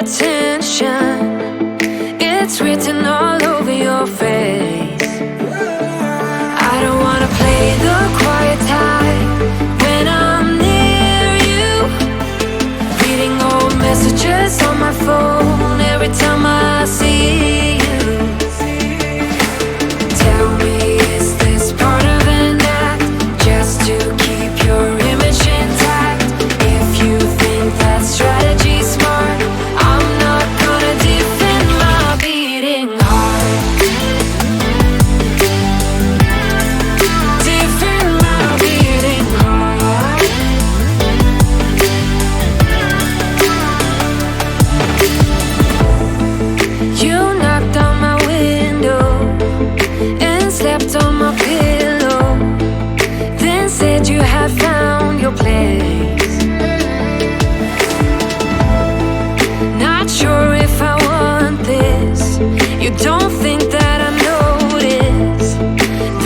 attention. It's written all over your face. I don't wanna play the quiet type when I'm near you. Reading old messages on my phone every time I see you. Tell me, is this part of an act just to keep your image intact? If you think that strategy's smart, I'm not gonna defend my beating heart. Defend my beating heart. You knocked on my window and slept on my pillow, then said you had found your place. Not sure if I want this. You don't think that I notice.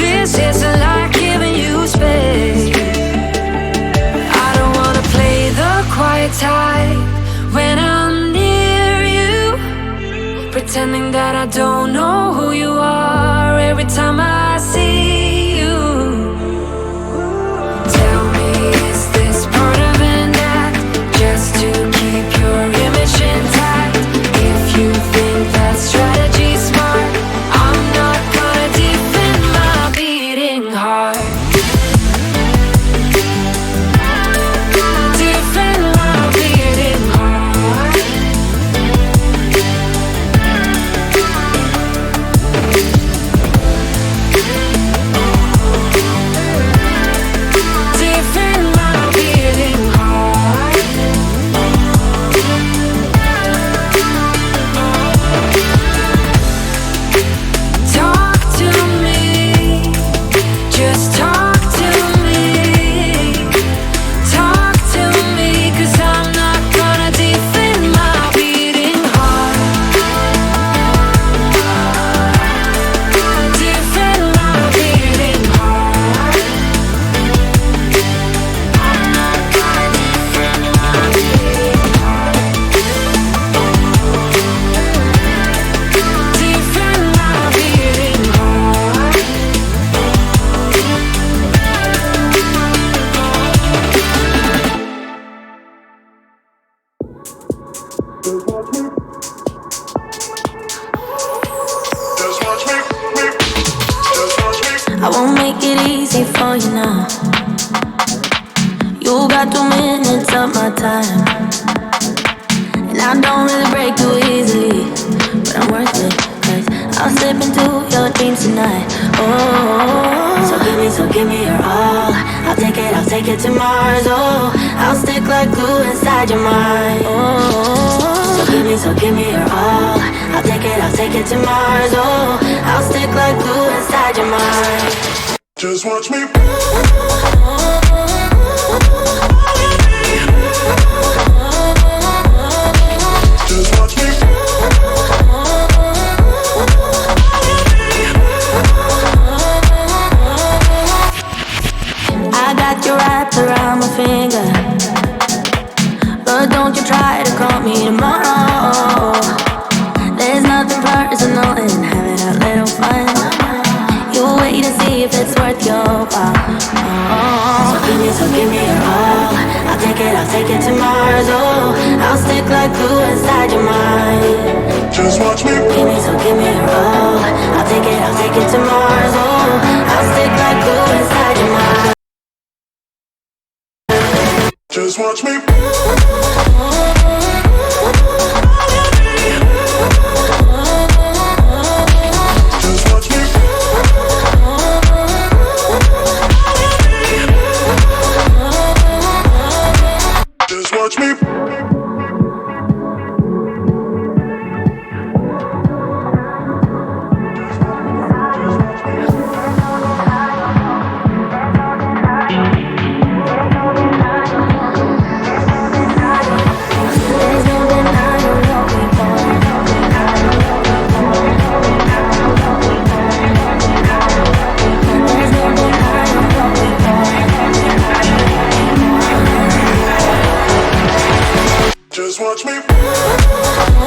This isn't like giving you space. I don't wanna play the quiet type when I'm near you, pretending that I don't know who you are every time I see you. Tell me, is this part of an act just to keep your image intact? If you think that strategy's smart, I'm not gonna defend my beating heart. Defend my beating heart. Defend my beating heart. Talk to me, just talk to me. Talk to me, 'cause I'm not gonna defend my beating heart. Defend my beating heart. I'm not gonna defend my beating heart. Defend my beating heart. I won't make it easy for you now. You got 2 minutes of my time, and I don't really break too easily, but I'm worth it, 'cause I'll slip into your dreams tonight. Oh, so give me your all. I'll take it to Mars. Oh, I'll stick like glue inside your mind. Oh, so give me your all. I'll take it to Mars. Oh, I'll stick like glue inside your mind. Just watch me. Just watch me. I got you wrapped around my finger, but don't you try to call me tomorrow. There's nothing personal in having a little fun. You wait and see if it's worth your while. Oh, so give me your all. I'll take it to Mars. Oh, I'll stick like glue inside your mind. Just watch me. Give me your all. I'll take it to Mars. Oh, I'll stick like glue inside your mind. Just watch me. Just watch me. Just watch me. Just watch me.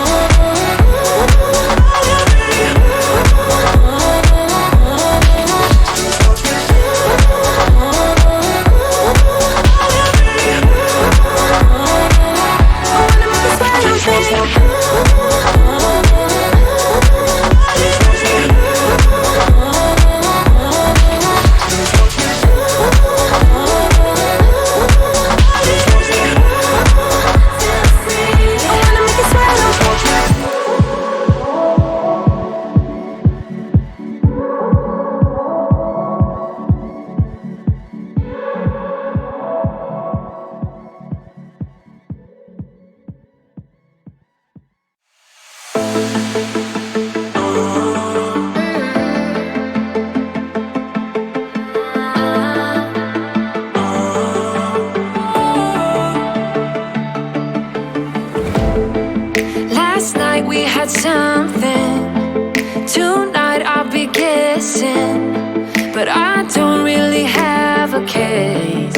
something. Tonight I'll be guessing, but I don't really have a case.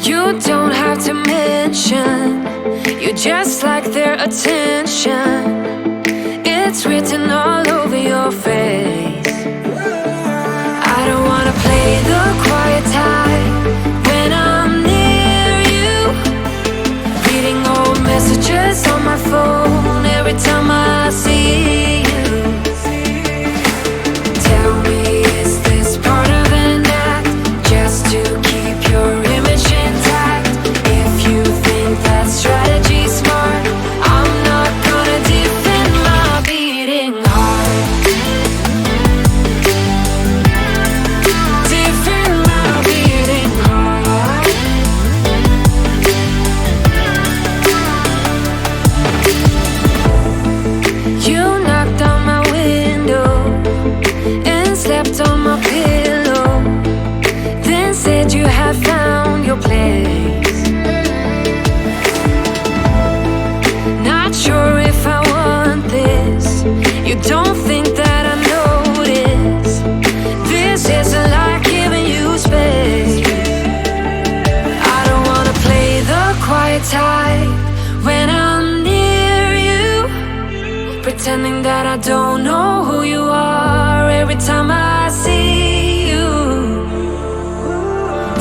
You don't have to mention, you just like their attention. It's written all over your face. I don't wanna play the quiet type when I'm near you. Reading old messages on my phone every time I see you. Tell me, is this part of an act just to keep your image intact? If you think that strategy's smart, I'm not gonna defend my beating heart. Defend my beating heart. You knocked on my window and slept on my pillow, then said you had found your place. Not sure if I want this. You don't think that I notice. This isn't like giving you space. I don't wanna play the quiet type when I'm near you, pretending that I don't know who you are every time I see you.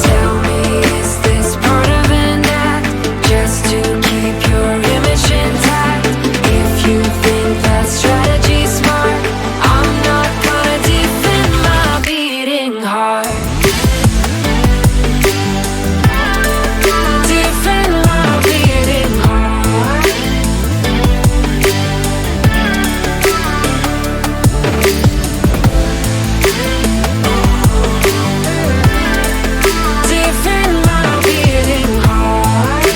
Tell me, is this part of an act just to keep your image intact? If you think that strategy's smart, I'm not gonna defend my beating heart. Defend my beating heart. Defend my beating heart.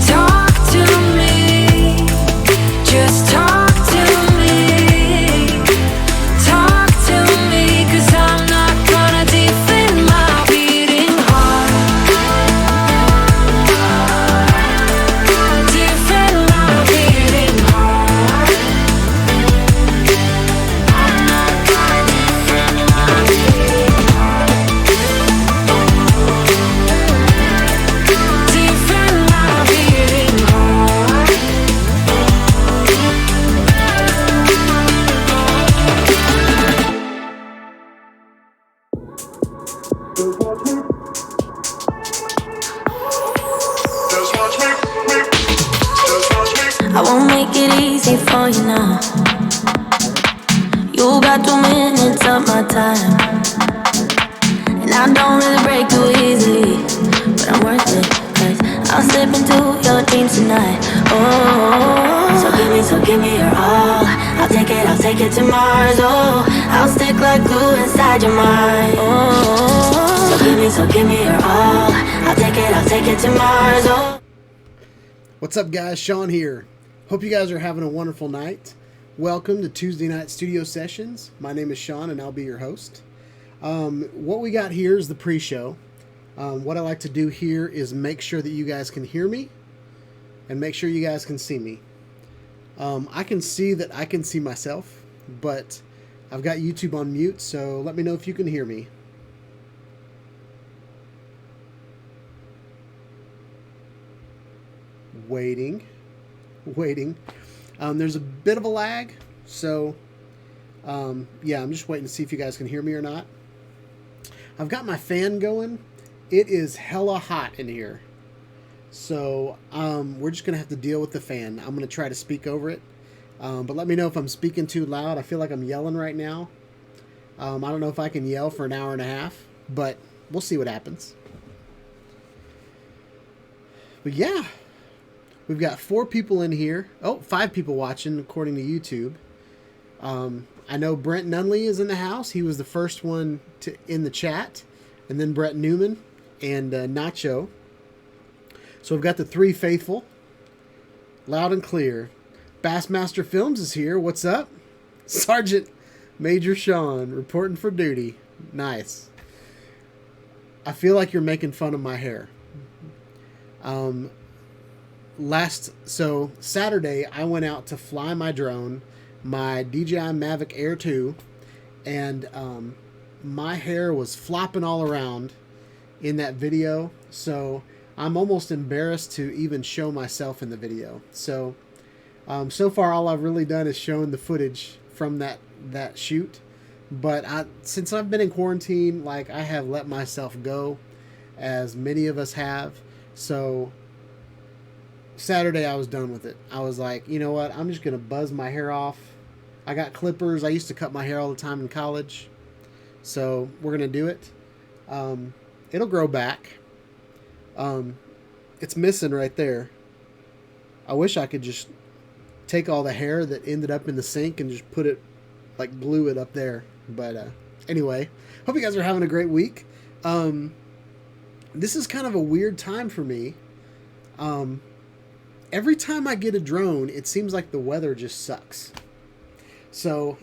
Talk to me, just talk to me. Talk to me, 'cause I'm not gonna defend my beating heart. Defend my beating heart. I'm not gonna defend my beating heart. Defend my beating heart. Just watch me, just watch me. I won't make it easy for you now. You got 2 minutes of my time, and I don't really break too easily, but I'm worth it, 'cause I'll slip into your dreams tonight. Oh, so give me your all. I'll take it to Mars. Oh, I'll stick like glue inside your mind. Oh, so give me your all. I'll take it to Mars. Oh. What's up, guys? Shawn here. Hope you guys are having a wonderful night. Welcome to Tuesday Night Studio Sessions. My name is Shawn, and I'll be your host. What we got here is the pre-show. What I like to do here is make sure that you guys can hear me and make sure you guys can see me. I can see that I can see myself, but I've got YouTube on mute, so let me know if you can hear me. Waiting. There's a bit of a lag, so yeah, I'm just waiting to see if you guys can hear me or not. I've got my fan going. It is hella hot in here, so we're just gonna have to deal with the fan. I'm gonna try to speak over it, but let me know if I'm speaking too loud. I feel like I'm yelling right now. I don't know if I can yell for an hour and a half, but we'll see what happens. But yeah, we've got 4 people in here. Oh, 5 people watching according to YouTube. I know Brent Nunley is in the house. He was the first one in the chat, and then Brett Newman and Nacho. So we've got the 3 faithful, loud and clear. Bassmaster Films is here. What's up? Sergeant Major Shawn reporting for duty. Nice. I feel like you're making fun of my hair. So Saturday I went out to fly my drone, my DJI Mavic Air 2, and my hair was flopping all around in that video. So I'm almost embarrassed to even show myself in the video. So so far all I've really done is shown the footage from that shoot. But since I've been in quarantine, like, I have let myself go, as many of us have. So Saturday I was done with it. I was like, you know what? I'm just going to buzz my hair off. I got clippers. I used to cut my hair all the time in college. So we're going to do it. It'll grow back. It's missing right there. I wish I could just take all the hair that ended up in the sink and just put it, like, glue it up there. But anyway, hope you guys are having a great week. This is kind of a weird time for me. Every time I get a drone, it seems like the weather just sucks. So,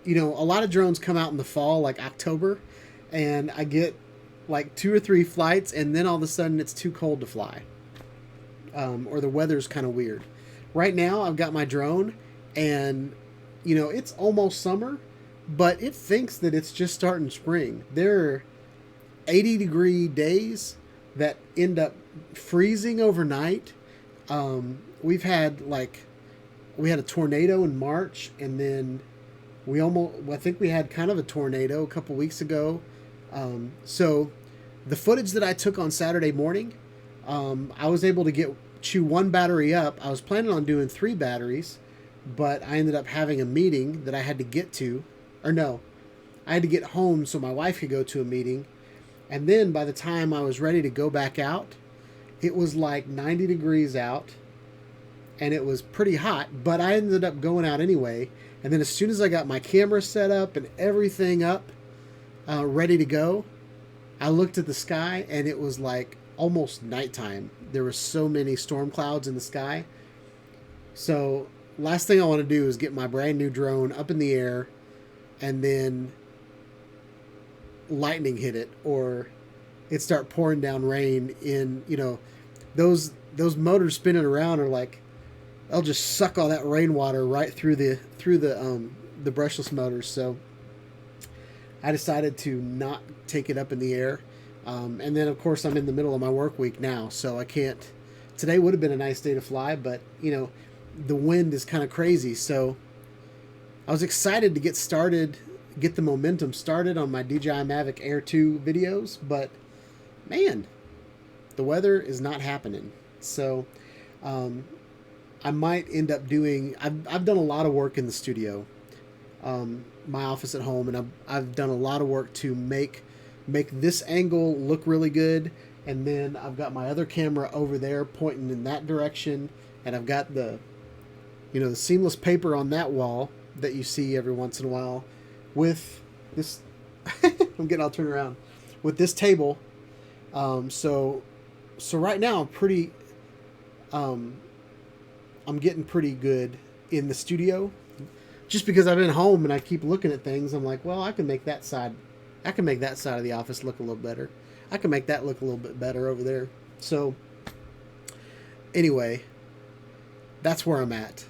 you know, a lot of drones come out in the fall, like October, and I get like 2 or 3 flights, and then all of a sudden it's too cold to fly. Or the weather's kind of weird. Right now, I've got my drone, and, you know, it's almost summer, but it thinks that it's just starting spring. There are 80-degree days that end up freezing overnight. We had a tornado in March, and then I think we had kind of a tornado a couple weeks ago. So the footage that I took on Saturday morning, I was able to chew 1 battery up. I was planning on doing 3 batteries, but I ended up having a meeting that I had to get to. Or no, I had to get home so my wife could go to a meeting. And then by the time I was ready to go back out, it was like 90 degrees out, and it was pretty hot, but I ended up going out anyway. And then as soon as I got my camera set up and everything up, ready to go, I looked at the sky, and it was like almost nighttime. There were so many storm clouds in the sky. So last thing I want to do is get my brand new drone up in the air and then lightning hit it, or it start pouring down rain in, you know, those motors spinning around are like, they'll just suck all that rainwater right through the brushless motors. So I decided to not take it up in the air. And then of course I'm in the middle of my work week now, so I can't. Today would have been a nice day to fly, but you know, the wind is kind of crazy. So I was excited to get the momentum started on my DJI Mavic Air 2 videos, but man, the weather is not happening. So I might end up doing, I've done a lot of work in the studio, my office at home, and I've done a lot of work to make this angle look really good. And then I've got my other camera over there pointing in that direction, and I've got the seamless paper on that wall that you see every once in a while with this I'm getting all turned around with this table. So right now I'm getting pretty good in the studio, just because I've been home and I keep looking at things. I'm like, well, I can make that side of the office look a little better. I can make that look a little bit better over there. So anyway, that's where I'm at.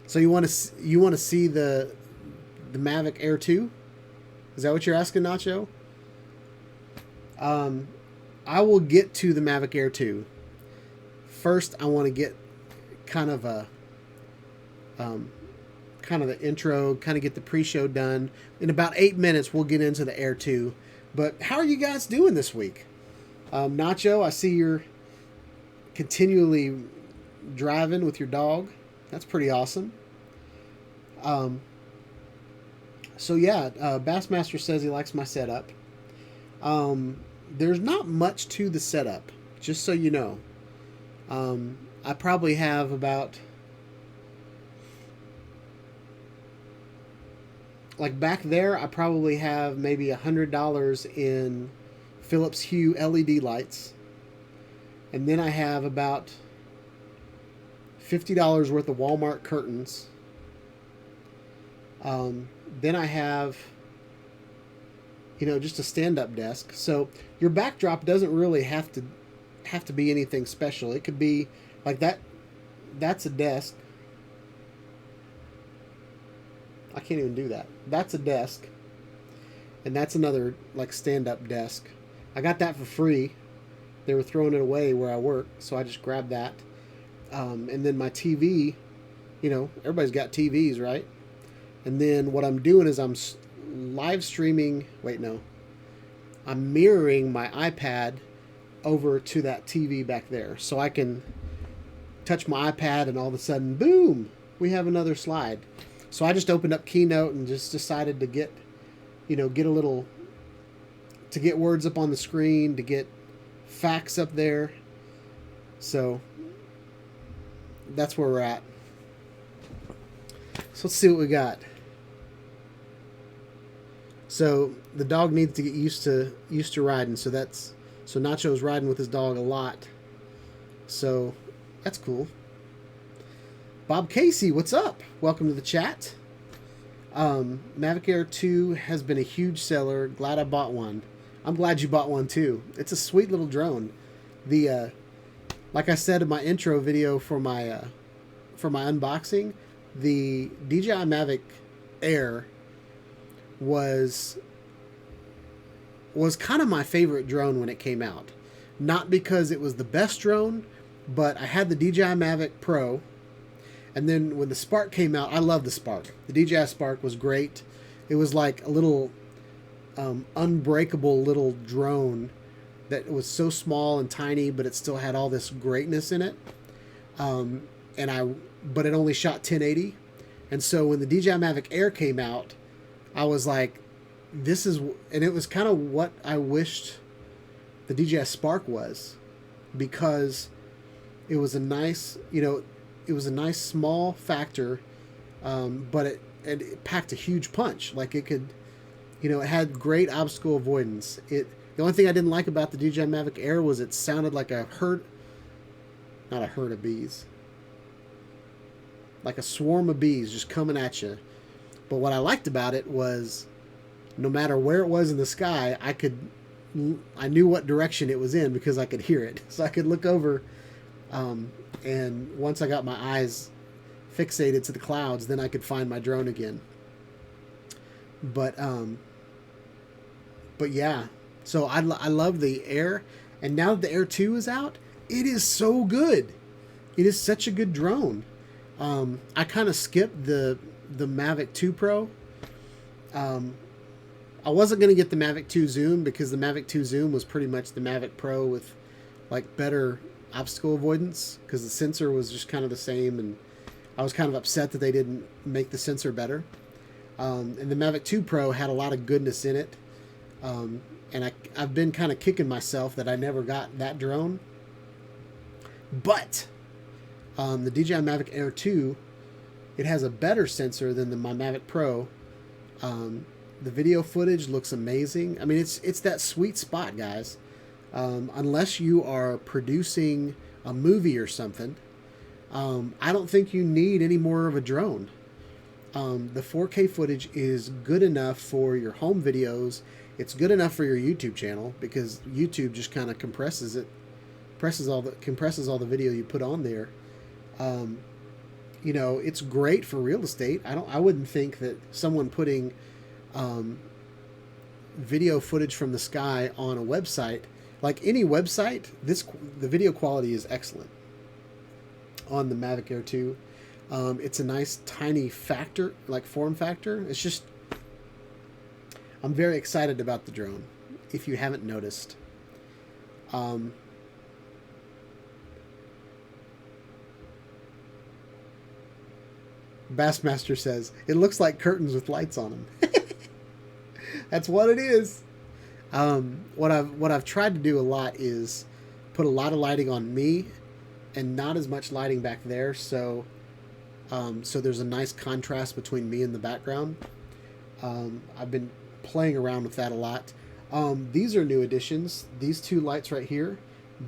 So you want to see the Mavic Air 2? Is that what you're asking, Nacho? I will get to the Mavic Air 2. First, I want to get kind of the intro, kind of get the pre-show done. In about 8 minutes, we'll get into the Air 2. But how are you guys doing this week? Nacho, I see you're continually driving with your dog. That's pretty awesome. So yeah, Bassmaster says he likes my setup. There's not much to the setup, just so you know. I probably have about, like back there, I probably have maybe $100 in Philips Hue LED lights. And then I have about $50 worth of Walmart curtains. Then I have, just a stand-up desk. So your backdrop doesn't really have to be anything special. It could be like that. That's a desk. I can't even do that. That's a desk. And that's another like stand-up desk. I got that for free. They were throwing it away where I work, so I just grabbed that. And then my TV, everybody's got TVs, right? And then what I'm doing is I'm live streaming. Wait, no. I'm mirroring my iPad over to that TV back there. So I can touch my iPad and all of a sudden, boom, we have another slide. So I just opened up Keynote and just decided to get words up on the screen, to get facts up there. So that's where we're at. So let's see what we got. So the dog needs to get used to riding. So Nacho's riding with his dog a lot. So that's cool. Bob Casey, what's up? Welcome to the chat. Mavic Air 2 has been a huge seller. Glad I bought one. I'm glad you bought one too. It's a sweet little drone. Like I said in my intro video for my unboxing, the DJI Mavic Air was kind of my favorite drone when it came out. Not because it was the best drone, but I had the DJI Mavic Pro. And then when the Spark came out, I love the Spark. The DJI Spark was great. It was like a little unbreakable little drone that was so small and tiny, but it still had all this greatness in it. But it only shot 1080. And so when the DJI Mavic Air came out, I was like, and it was kind of what I wished the DJI Spark was, because it was a nice, it was a nice small factor, but it packed a huge punch. Like it could, it had great obstacle avoidance. The only thing I didn't like about the DJI Mavic Air was it sounded like not a herd of bees, like a swarm of bees just coming at you. But what I liked about it was, no matter where it was in the sky, I knew what direction it was in because I could hear it. So I could look over, and once I got my eyes fixated to the clouds, then I could find my drone again. But yeah, so I love the Air, and now that the Air 2 is out, it is so good. It is such a good drone. I kind of skipped the Mavic 2 Pro. I wasn't going to get the Mavic 2 Zoom because the Mavic 2 Zoom was pretty much the Mavic Pro with like better obstacle avoidance, because the sensor was just kind of the same, and I was kind of upset that they didn't make the sensor better. And the Mavic 2 Pro had a lot of goodness in it. And I've been kind of kicking myself that I never got that drone. But the DJI Mavic Air 2, it has a better sensor than my Mavic Pro. The video footage looks amazing. I mean, it's that sweet spot, guys. Unless you are producing a movie or something, I don't think you need any more of a drone. The 4K footage is good enough for your home videos. It's good enough for your YouTube channel, because YouTube just kind of compresses all the video you put on there. It's great for real estate. I wouldn't think that someone putting video footage from the sky on a website, like any website, the video quality is excellent on the Mavic Air 2. It's a nice tiny form factor. It's just, I'm very excited about the drone, if you haven't noticed. Bassmaster says, it looks like curtains with lights on them. That's what it is. What I've tried to do a lot is put a lot of lighting on me and not as much lighting back there, so there's a nice contrast between me and the background. I've been playing around with that a lot. These are new additions. These two lights right here,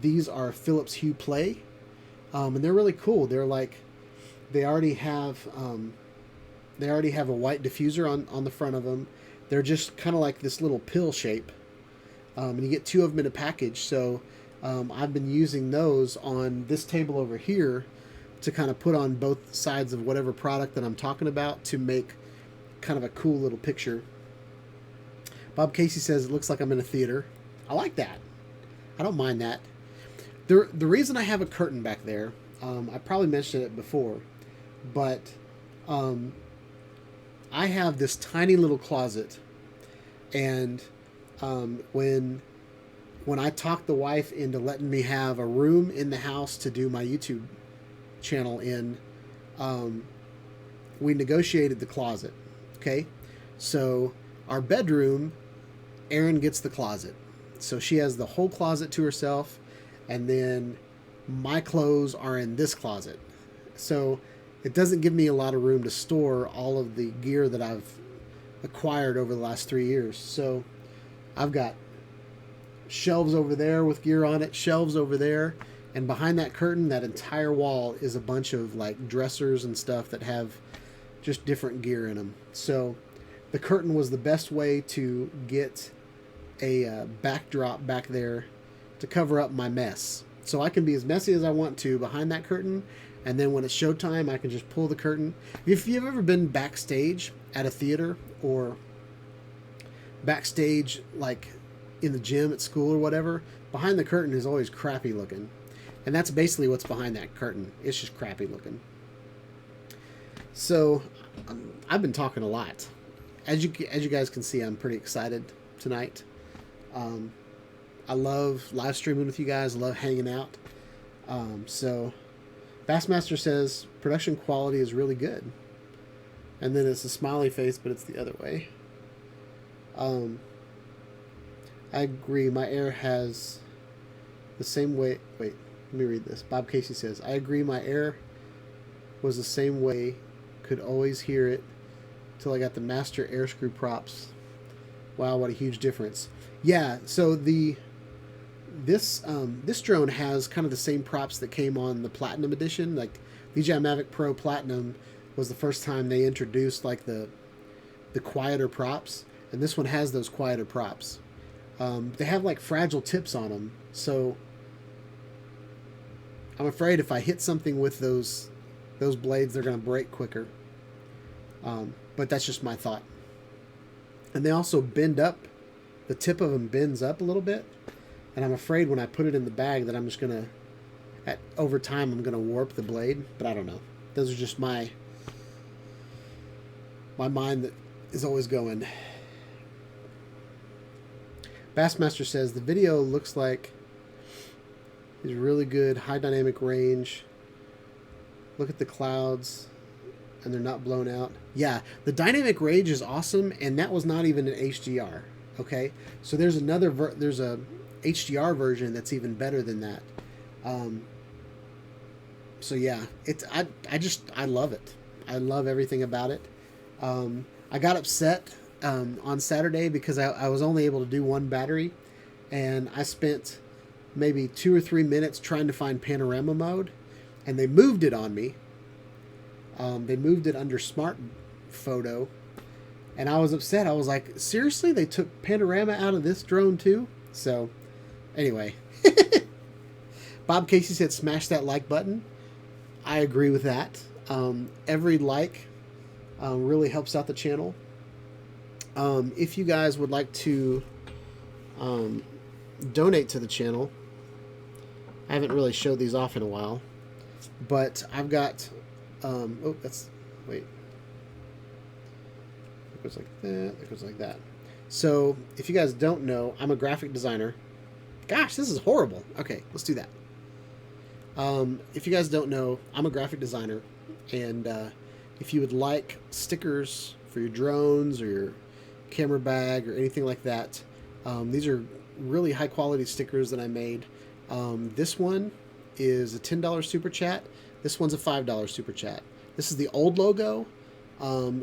these are Philips Hue Play, and they're really cool. They're like They already have a white diffuser on the front of them. They're just kind of like this little pill shape, and you get two of them in a package. So I've been using those on this table over here to kind of put on both sides of whatever product that I'm talking about to make kind of a cool little picture. Bob Casey says it looks like I'm in a theater. I like that. I don't mind that. The reason I have a curtain back there, I probably mentioned it before, but I have this tiny little closet, and when I talked the wife into letting me have a room in the house to do my YouTube channel in, we negotiated the closet. Okay, so our bedroom, Erin gets the closet, so she has the whole closet to herself, and then my clothes are in this closet. So it doesn't give me a lot of room to store all of the gear that I've acquired over the last 3 years. So I've got shelves over there with gear on it, shelves over there, and behind that curtain, that entire wall is a bunch of like dressers and stuff that have just different gear in them. So the curtain was the best way to get a backdrop back there to cover up my mess. So I can be as messy as I want to behind that curtain, and then when it's showtime, I can just pull the curtain. If you've ever been backstage at a theater or backstage like in the gym at school or whatever, behind the curtain is always crappy looking. And that's basically what's behind that curtain. It's just crappy looking. So I've been talking a lot. As you guys can see, I'm pretty excited tonight. I love live streaming with you guys. I love hanging out. So Bassmaster says production quality is really good. And then it's a smiley face, but it's the other way. I agree. My Air has the same way. Wait, let me read this. Bob Casey says, I agree. My Air was the same way. Could always hear it till I got the master air screw props. Wow, what a huge difference. Yeah, so this drone has kind of the same props that came on the Platinum Edition. Like DJI Mavic Pro Platinum was the first time they introduced like the quieter props, and this one has those quieter props. They have like fragile tips on them, so I'm afraid if I hit something with those blades, they're going to break quicker. But that's just my thought. And they also bend up. The tip of them bends up a little bit. And I'm afraid when I put it in the bag that I'm just going to, over time, I'm going to warp the blade. But I don't know. Those are just my mind that is always going. Bassmaster says, the video looks like it's really good. High dynamic range. Look at the clouds. And they're not blown out. Yeah, the dynamic range is awesome, and that was not even an HDR. Okay, so there's there's a HDR version that's even better than that. So yeah, I love it. I love everything about it. I got upset on Saturday because I was only able to do one battery, and I spent maybe 2 or 3 minutes trying to find panorama mode, and they moved it on me. They moved it under Smart Photo, and I was upset. I was like, seriously? They took panorama out of this drone too? So, anyway. Bob Casey said, smash that like button. I agree with that. Every like really helps out the channel. If you guys would like to donate to the channel, I haven't really showed these off in a while, but I've got... wait. It goes like that. It goes like that. So, if you guys don't know, I'm a graphic designer. Gosh, this is horrible. Okay, let's do that. If you guys don't know, I'm a graphic designer, and if you would like stickers for your drones or your camera bag or anything like that, these are really high quality stickers that I made. This one is a $10 super chat. This one's a $5 super chat. This is the old logo,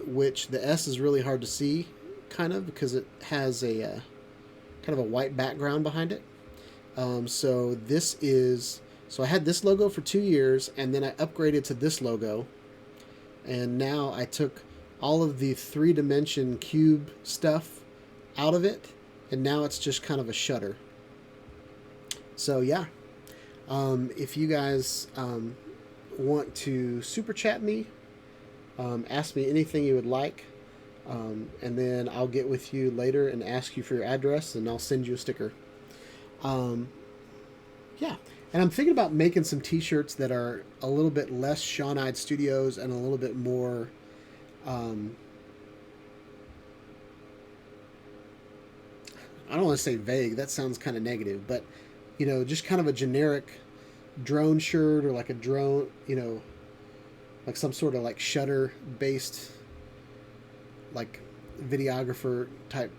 which the S is really hard to see, kind of, because it has a kind of a white background behind it. So I had this logo for 2 years, and then I upgraded to this logo, and now I took all of the 3-dimension cube stuff out of it, and now it's just kind of a shutter. So yeah, if you guys want to super chat me, ask me anything you would like, and then I'll get with you later and ask you for your address, and I'll send you a sticker. Yeah, and I'm thinking about making some t-shirts that are a little bit less Shawn Ide Studios and a little bit more I don't want to say vague, that sounds kind of negative, but you know, just kind of a generic drone shirt, or like a drone, you know, like some sort of like shutter based like videographer type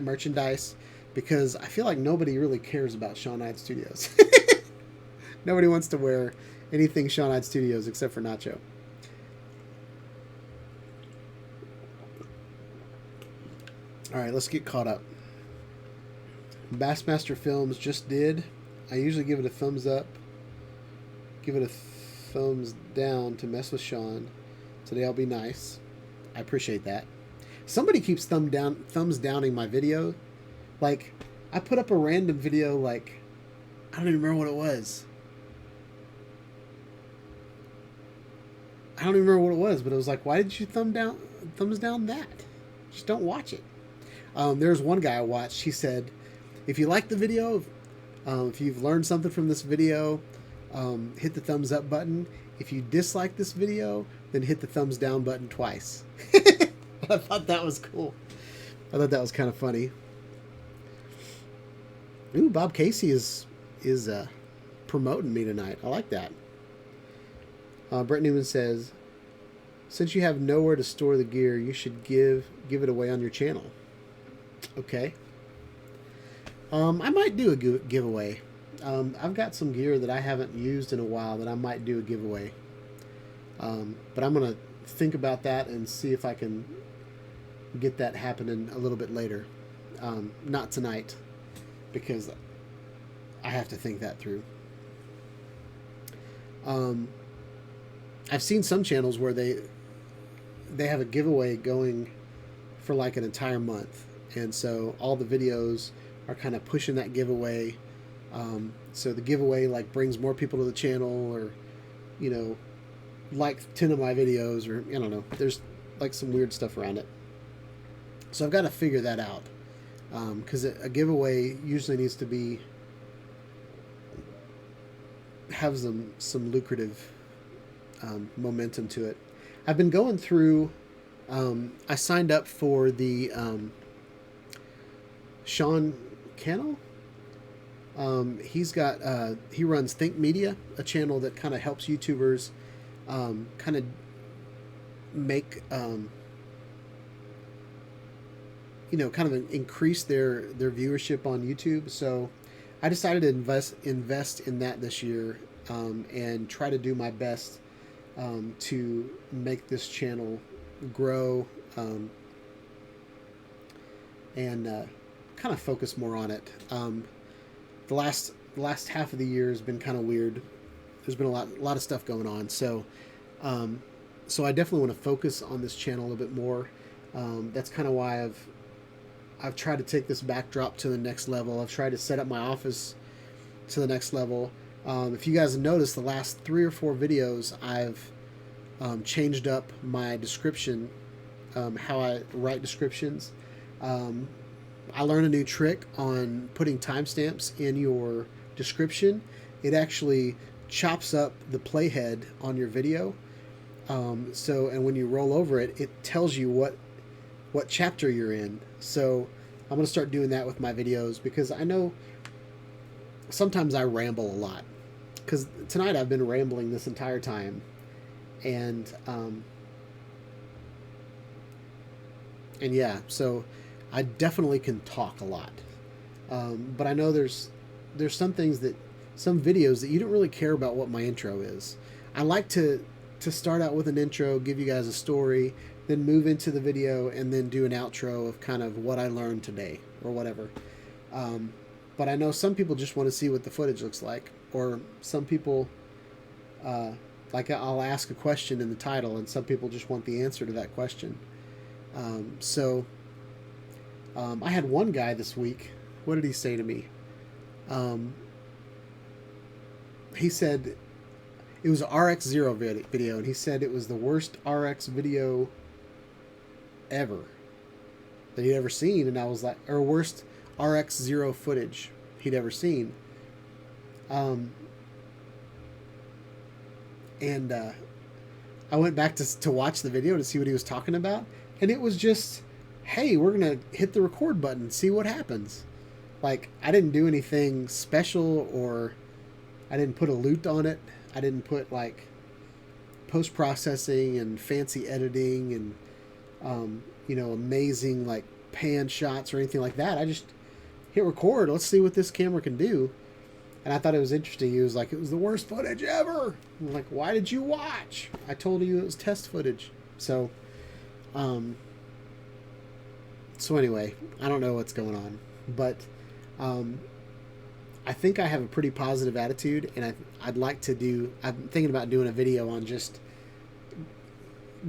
merchandise, because I feel like nobody really cares about Shawn Ide Studios. Nobody wants to wear anything Shawn Ide Studios except for Nacho. All right, let's get caught up. Bassmaster Films just did. I usually give it a thumbs up, give it a thumbs down to mess with Shawn. Today I'll be nice. I appreciate that. Somebody keeps thumbs downing my video. Like, I put up a random video, like, I don't even remember what it was. I don't even remember what it was, but it was like, why did you thumbs down that? Just don't watch it. There's one guy I watched. He said, if you like the video, if you've learned something from this video, hit the thumbs up button. If you dislike this video, then hit the thumbs down button twice. I thought that was cool. I thought that was kind of funny. Ooh, Bob Casey is promoting me tonight. I like that. Brett Newman says, since you have nowhere to store the gear, you should give it away on your channel. Okay. I might do a giveaway. I've got some gear that I haven't used in a while that I might do a giveaway. But I'm going to think about that and see if I can get that happening a little bit later. Not tonight, because I have to think that through. I've seen some channels where they have a giveaway going for like an entire month, and so all the videos are kind of pushing that giveaway. So the giveaway like brings more people to the channel, or you know, like 10 of my videos, or I don't know. There's like some weird stuff around it. So I've got to figure that out, because a giveaway usually needs to have some lucrative momentum to it. I've been going through. I signed up for the Sean Cannell. He runs Think Media, a channel that kind of helps YouTubers kind of make kind of increase their viewership on YouTube. So I decided to invest in that this year, and try to do my best to make this channel grow, and kind of focus more on it. The last half of the year has been kind of weird. There's been a lot of stuff going on, so I definitely want to focus on this channel a little bit more. That's kind of why I've tried to take this backdrop to the next level. I've tried to set up my office to the next level. If you guys have noticed, the last 3 or 4 videos, I've changed up my description, how I write descriptions. I learned a new trick on putting timestamps in your description. It actually chops up the playhead on your video. And when you roll over it, it tells you what chapter you're in. So I'm going to start doing that with my videos, because I know sometimes I ramble a lot. Because tonight I've been rambling this entire time. And yeah, so I definitely can talk a lot. But I know there's some videos that you don't really care about what my intro is. I like to start out with an intro, give you guys a story, then move into the video, and then do an outro of kind of what I learned today or whatever. But I know some people just want to see what the footage looks like, or some people like I'll ask a question in the title, and some people just want the answer to that question. I had one guy this week. What did he say to me? He said it was an RX0 video, and he said it was the worst RX video ever that he'd ever seen. And I was like, or worst RX0 footage he'd ever seen. And I went back to watch the video to see what he was talking about, and it was just, hey, we're gonna hit the record button, see what happens. Like, I didn't do anything special, or I didn't put a loop on it. I didn't put like post-processing and fancy editing and amazing like pan shots or anything like that. I just hit record. Let's see what this camera can do. And I thought it was interesting. He was like, it was the worst footage ever. I'm like, why did you watch? I told you it was test footage. So anyway, I don't know what's going on, but I think I have a pretty positive attitude, and I'm thinking about doing a video on just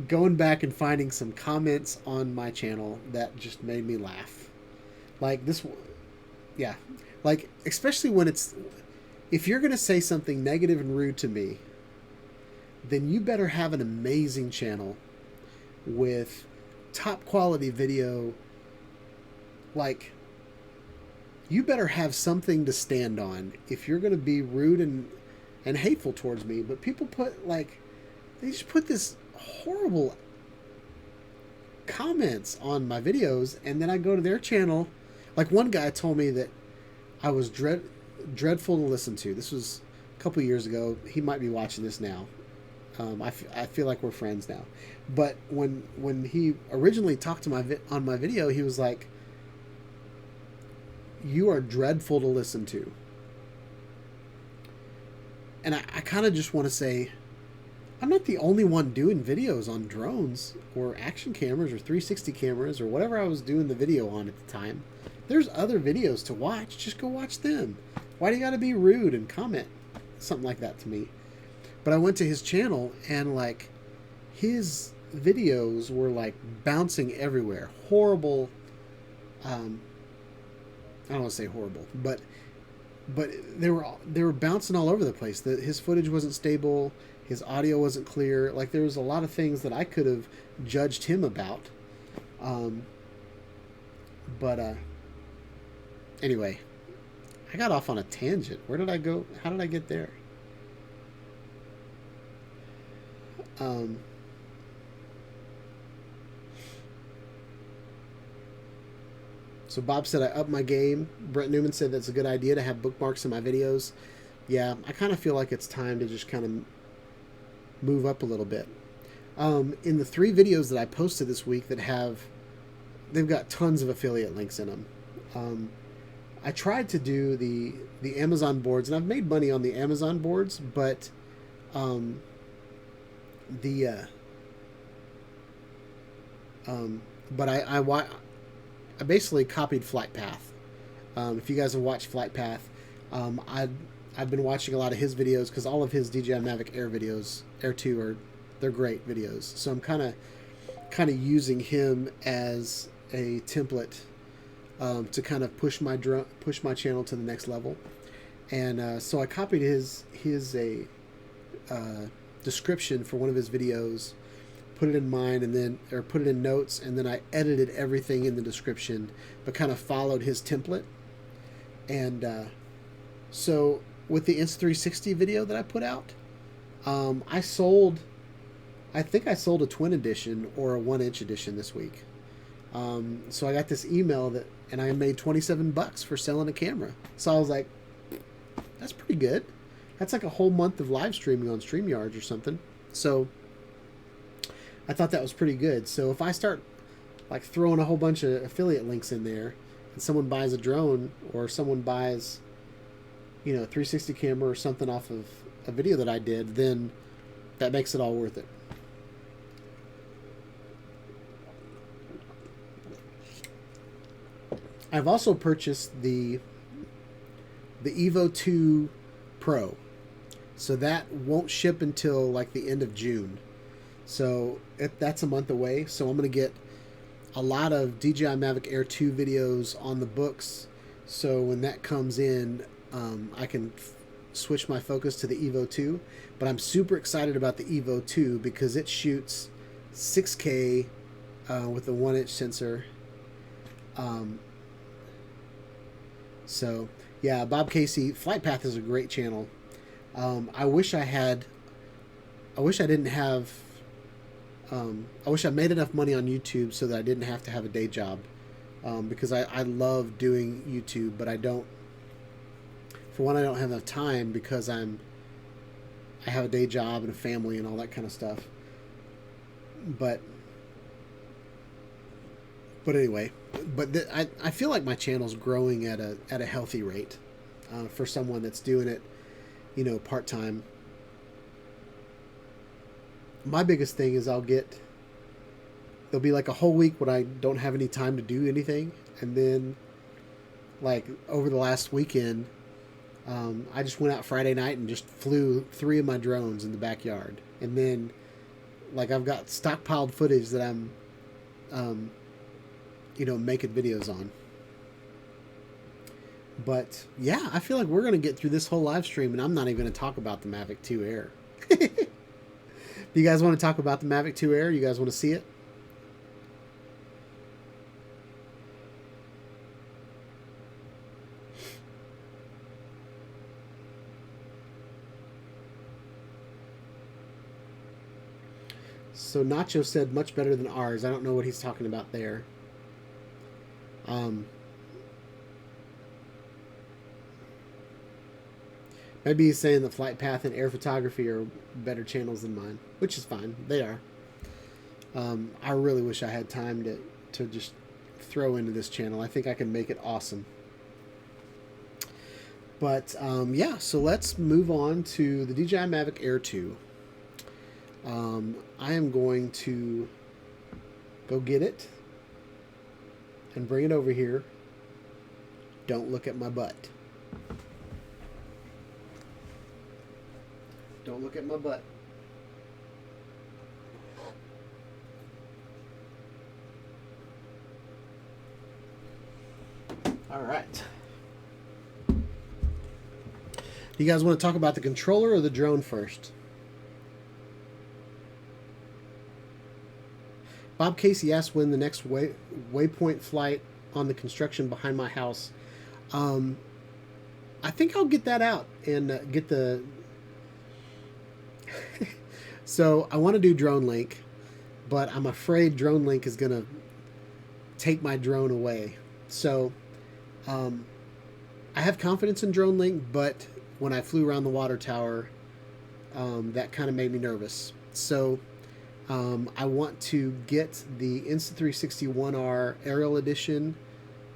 going back and finding some comments on my channel that just made me laugh. Like this, yeah. Like, especially when if you're going to say something negative and rude to me, then you better have an amazing channel with top quality video. Like, you better have something to stand on if you're going to be rude and hateful towards me. But people they just put this horrible comments on my videos, and then I go to their channel. Like, one guy told me that I was dreadful to listen to. This was a couple years ago. He might be watching this now. I feel like we're friends now. But when he originally talked to on my video, he was like, "You are dreadful to listen to." And I kind of just want to say, I'm not the only one doing videos on drones or action cameras or 360 cameras or whatever I was doing the video on at the time. There's other videos to watch. Just go watch them. Why do you got to be rude and comment something like that to me? But I went to his channel, and like his videos were like bouncing everywhere. Horrible. I don't want to say horrible, but they were bouncing all over the place. His footage wasn't stable. His audio wasn't clear. Like, there was a lot of things that I could have judged him about. Anyway, I got off on a tangent. Where did I go? How did I get there? So Bob said I upped my game. Brett Newman said that's a good idea to have bookmarks in my videos. Yeah, I kind of feel like it's time to just kind of move up a little bit. In the 3 videos that I posted this week they've got tons of affiliate links in them. I tried to do the Amazon boards, and I've made money on the Amazon boards, but I basically copied Flight Path. If you guys have watched Flight Path, I've been watching a lot of his videos because all of his DJI Mavic Air videos, Air 2, they're great videos. So I'm kind of using him as a template to kind of push my channel to the next level. And so I copied his description for one of his videos, put it in mine, or put it in notes, and then I edited everything in the description, but kind of followed his template. And so with the Insta360 video that I put out, I think I sold a twin edition or a 1-inch edition this week. So I got this email and I made $27 for selling a camera. So I was like, that's pretty good. That's like a whole month of live streaming on StreamYard or something. So I thought that was pretty good. So if I start like throwing a whole bunch of affiliate links in there, and someone buys a drone, or someone buys, a 360 camera or something off of a video that I did, then that makes it all worth it. I've also purchased the Evo 2 Pro. So that won't ship until like the end of June. So that's a month away. So I'm going to get a lot of DJI Mavic Air 2 videos on the books. So when that comes in, I can switch my focus to the Evo 2. But I'm super excited about the Evo 2 because it shoots 6K with a 1-inch sensor. So yeah, Bob Casey, Flight Path is a great channel. I wish I made enough money on YouTube so that I didn't have to have a day job, because I love doing YouTube, but I don't. For one, I don't have enough time because I have a day job and a family and all that kind of stuff. But anyway, I feel like my channel's growing at a healthy rate for someone that's doing it, part time. My biggest thing is there'll be like a whole week when I don't have any time to do anything, and then like over the last weekend, I just went out Friday night and just flew 3 of my drones in the backyard, and then like I've got stockpiled footage that I'm making videos on. But yeah, I feel like we're gonna get through this whole live stream and I'm not even gonna talk about the Mavic 2 Air. Do you guys want to talk about the Mavic 2 Air? You guys want to see it? So Nacho said much better than ours. I don't know what he's talking about there. Maybe he's saying that Flight Path and Air Photography are better channels than mine, which is fine. They are. I really wish I had time to just throw into this channel. I think I can make it awesome. But yeah, so let's move on to the DJI Mavic Air 2. I am going to go get it and bring it over here. Don't look at my butt. Don't look at my butt. All right. You guys want to talk about the controller or the drone first? Bob Casey asked when the next waypoint flight on the construction behind my house. I think I'll get that out and get the... So I want to do Drone Link, but I'm afraid Drone Link is going to take my drone away. So I have confidence in Drone Link, but when I flew around the water tower, that kind of made me nervous. So I want to get the Insta360 Aerial Edition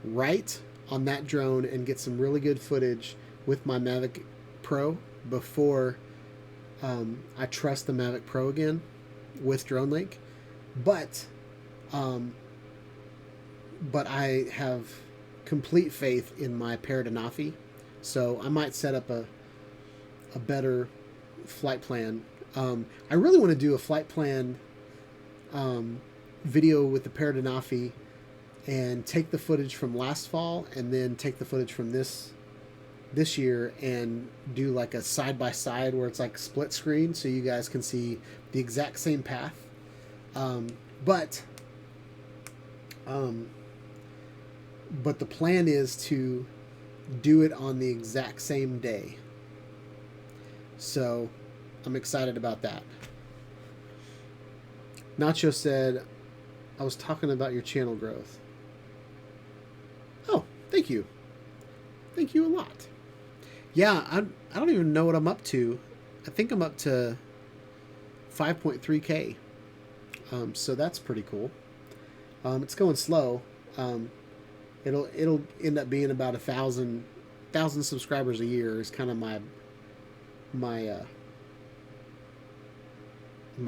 right on that drone and get some really good footage with my Mavic Pro before I trust the Mavic Pro again with Drone Link. But I have complete faith in my Paradanafi, so I might set up a better flight plan. I really want to do a flight plan video with the Paradanafi and take the footage from last fall and then take the footage from this year and do like a side-by-side where it's like split screen so you guys can see the exact same path. But the plan is to do it on the exact same day. So I'm excited about that. Nacho said, I was talking about your channel growth. Oh, thank you. Thank you a lot. Yeah, I don't even know what I'm up to. I think I'm up to 5.3K. So that's pretty cool. It's going slow. It'll end up being about 1,000 subscribers a year is kind of my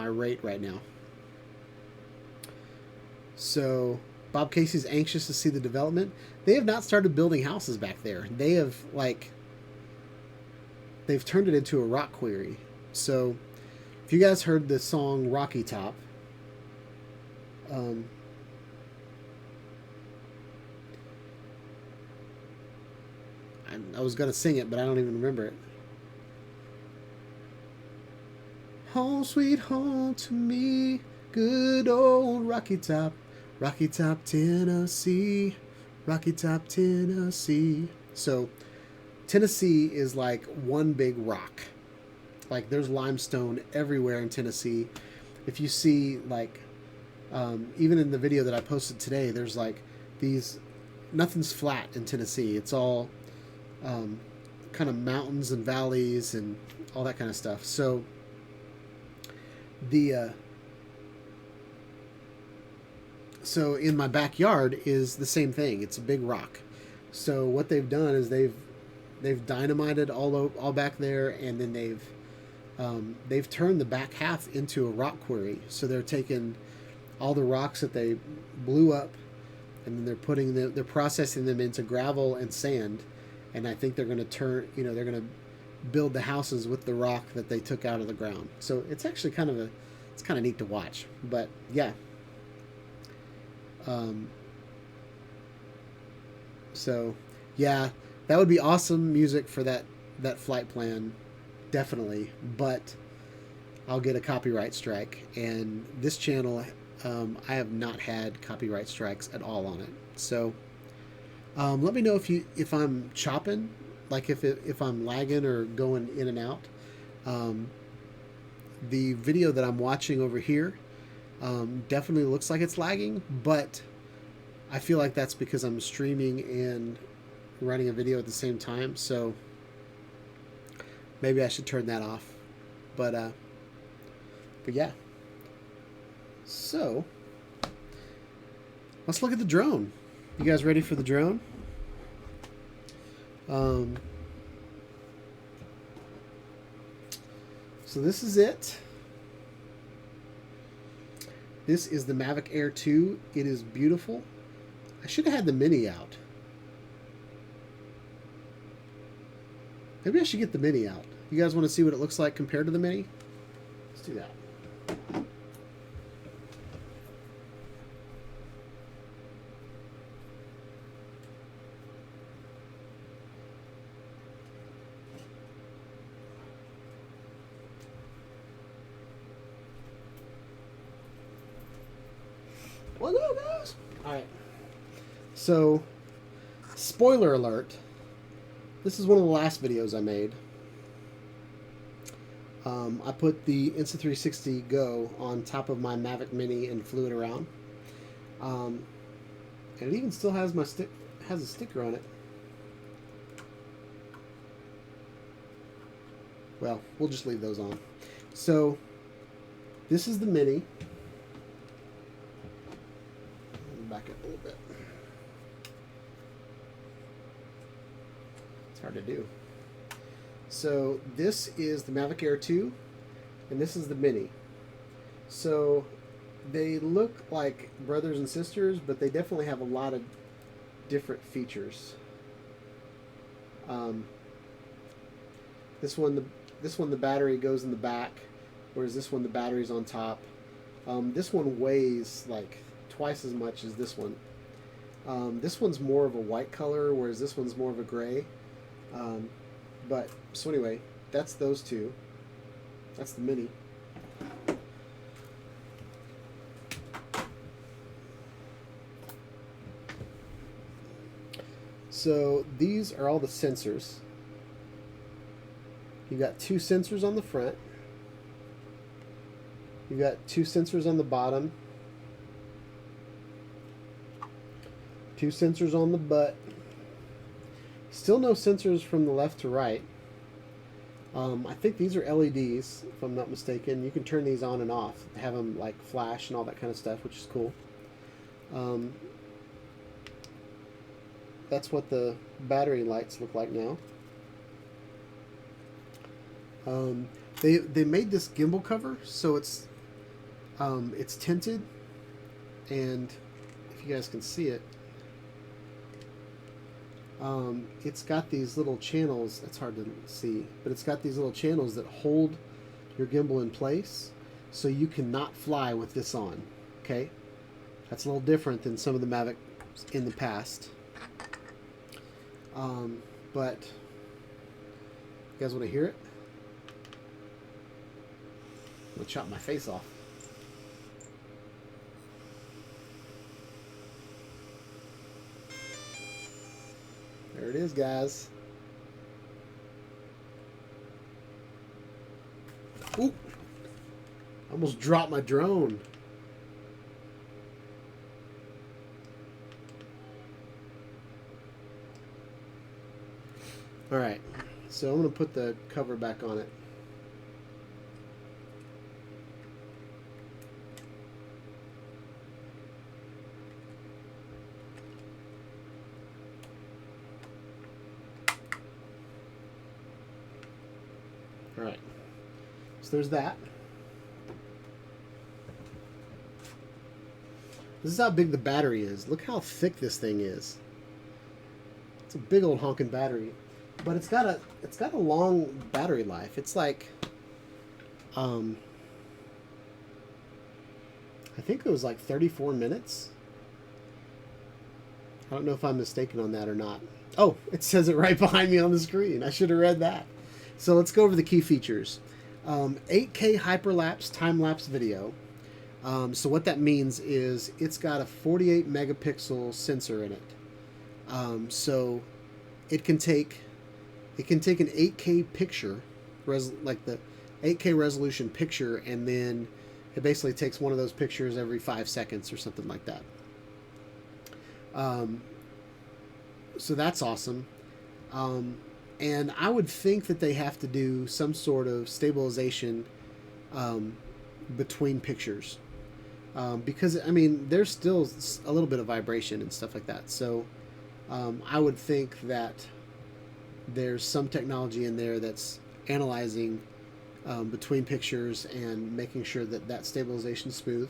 rate right now. So Bob Casey's anxious to see the development. They have not started building houses back there. They have they've turned it into a rock quarry. So if you guys heard the song Rocky Top, I was going to sing it, but I don't even remember it. Home sweet home to me, good old Rocky Top, Tennessee, Rocky Top, Tennessee. So Tennessee is like one big rock. Like there's limestone everywhere in Tennessee. If you see like, even in the video that I posted today, there's like these, nothing's flat in Tennessee. It's all kind of mountains and valleys and all that kind of stuff. So so in my backyard is the same thing. It's a big rock. So what they've done is they've dynamited all back there, and then they've turned the back half into a rock quarry. So they're taking all the rocks that they blew up, and then they're processing them into gravel and sand. And I think they're going to they're going to build the houses with the rock that they took out of the ground. So it's actually kind of neat to watch. But yeah. So yeah, that would be awesome music for that flight plan, definitely. But I'll get a copyright strike, and this channel, I have not had copyright strikes at all on it. So let me know if I'm chopping, like if I'm lagging or going in and out. The video that I'm watching over here definitely looks like it's lagging, but I feel like that's because I'm streaming and writing a video at the same time. So maybe I should turn that off. But yeah. So let's look at the drone. You guys ready for the drone? So this is it. This is the Mavic Air 2. It is beautiful. I should have had the Mini out. Maybe I should get the Mini out. You guys want to see what it looks like compared to the Mini? Let's do that. What's up, guys? Alright. So, spoiler alert. This is one of the last videos I made. I put the Insta360 Go on top of my Mavic Mini and flew it around. And it even still has has a sticker on it. Well, we'll just leave those on. So, this is the Mini. Back up a little bit. It's hard to do. So this is the Mavic Air 2, and this is the Mini. So they look like brothers and sisters, but they definitely have a lot of different features. This one the battery goes in the back, whereas this one the battery's on top. This one weighs like twice as much as this one. This one's more of a white color, whereas this one's more of a gray. But so anyway, that's those two. That's the Mini. So these are all the sensors. You've got two sensors on the front. You've got two sensors on the bottom. Two sensors on the butt. Still no sensors from the left to right. I think these are LEDs, if I'm not mistaken. You can turn these on and off, have them like flash and all that kind of stuff, which is cool. That's what the battery lights look like now. They made this gimbal cover, so it's tinted, and if you guys can see it, it's got these little channels. It's hard to see, but it's got these little channels that hold your gimbal in place, so you cannot fly with this on. Okay, that's a little different than some of the Mavic in the past. But you guys want to hear it? I'm gonna chop my face off. There it is, guys. Ooh! Almost dropped my drone. Alright, so I'm going to put the cover back on it. Alright, so there's that. This is how big the battery is. Look how thick this thing is. It's a big old honking battery. But it's got a long battery life. It's like, I think it was like 34 minutes. I don't know if I'm mistaken on that or not. Oh, it says it right behind me on the screen. I should have read that. So let's go over the key features. 8K Hyperlapse time-lapse video. So what that means is it's got a 48 megapixel sensor in it. So it can take an 8K picture, like the 8K resolution picture, and then it basically takes one of those pictures every 5 seconds or something like that. So that's awesome. And I would think that they have to do some sort of stabilization between pictures. Because, I mean, there's still a little bit of vibration and stuff like that. So I would think that there's some technology in there that's analyzing between pictures and making sure that that stabilization is smooth.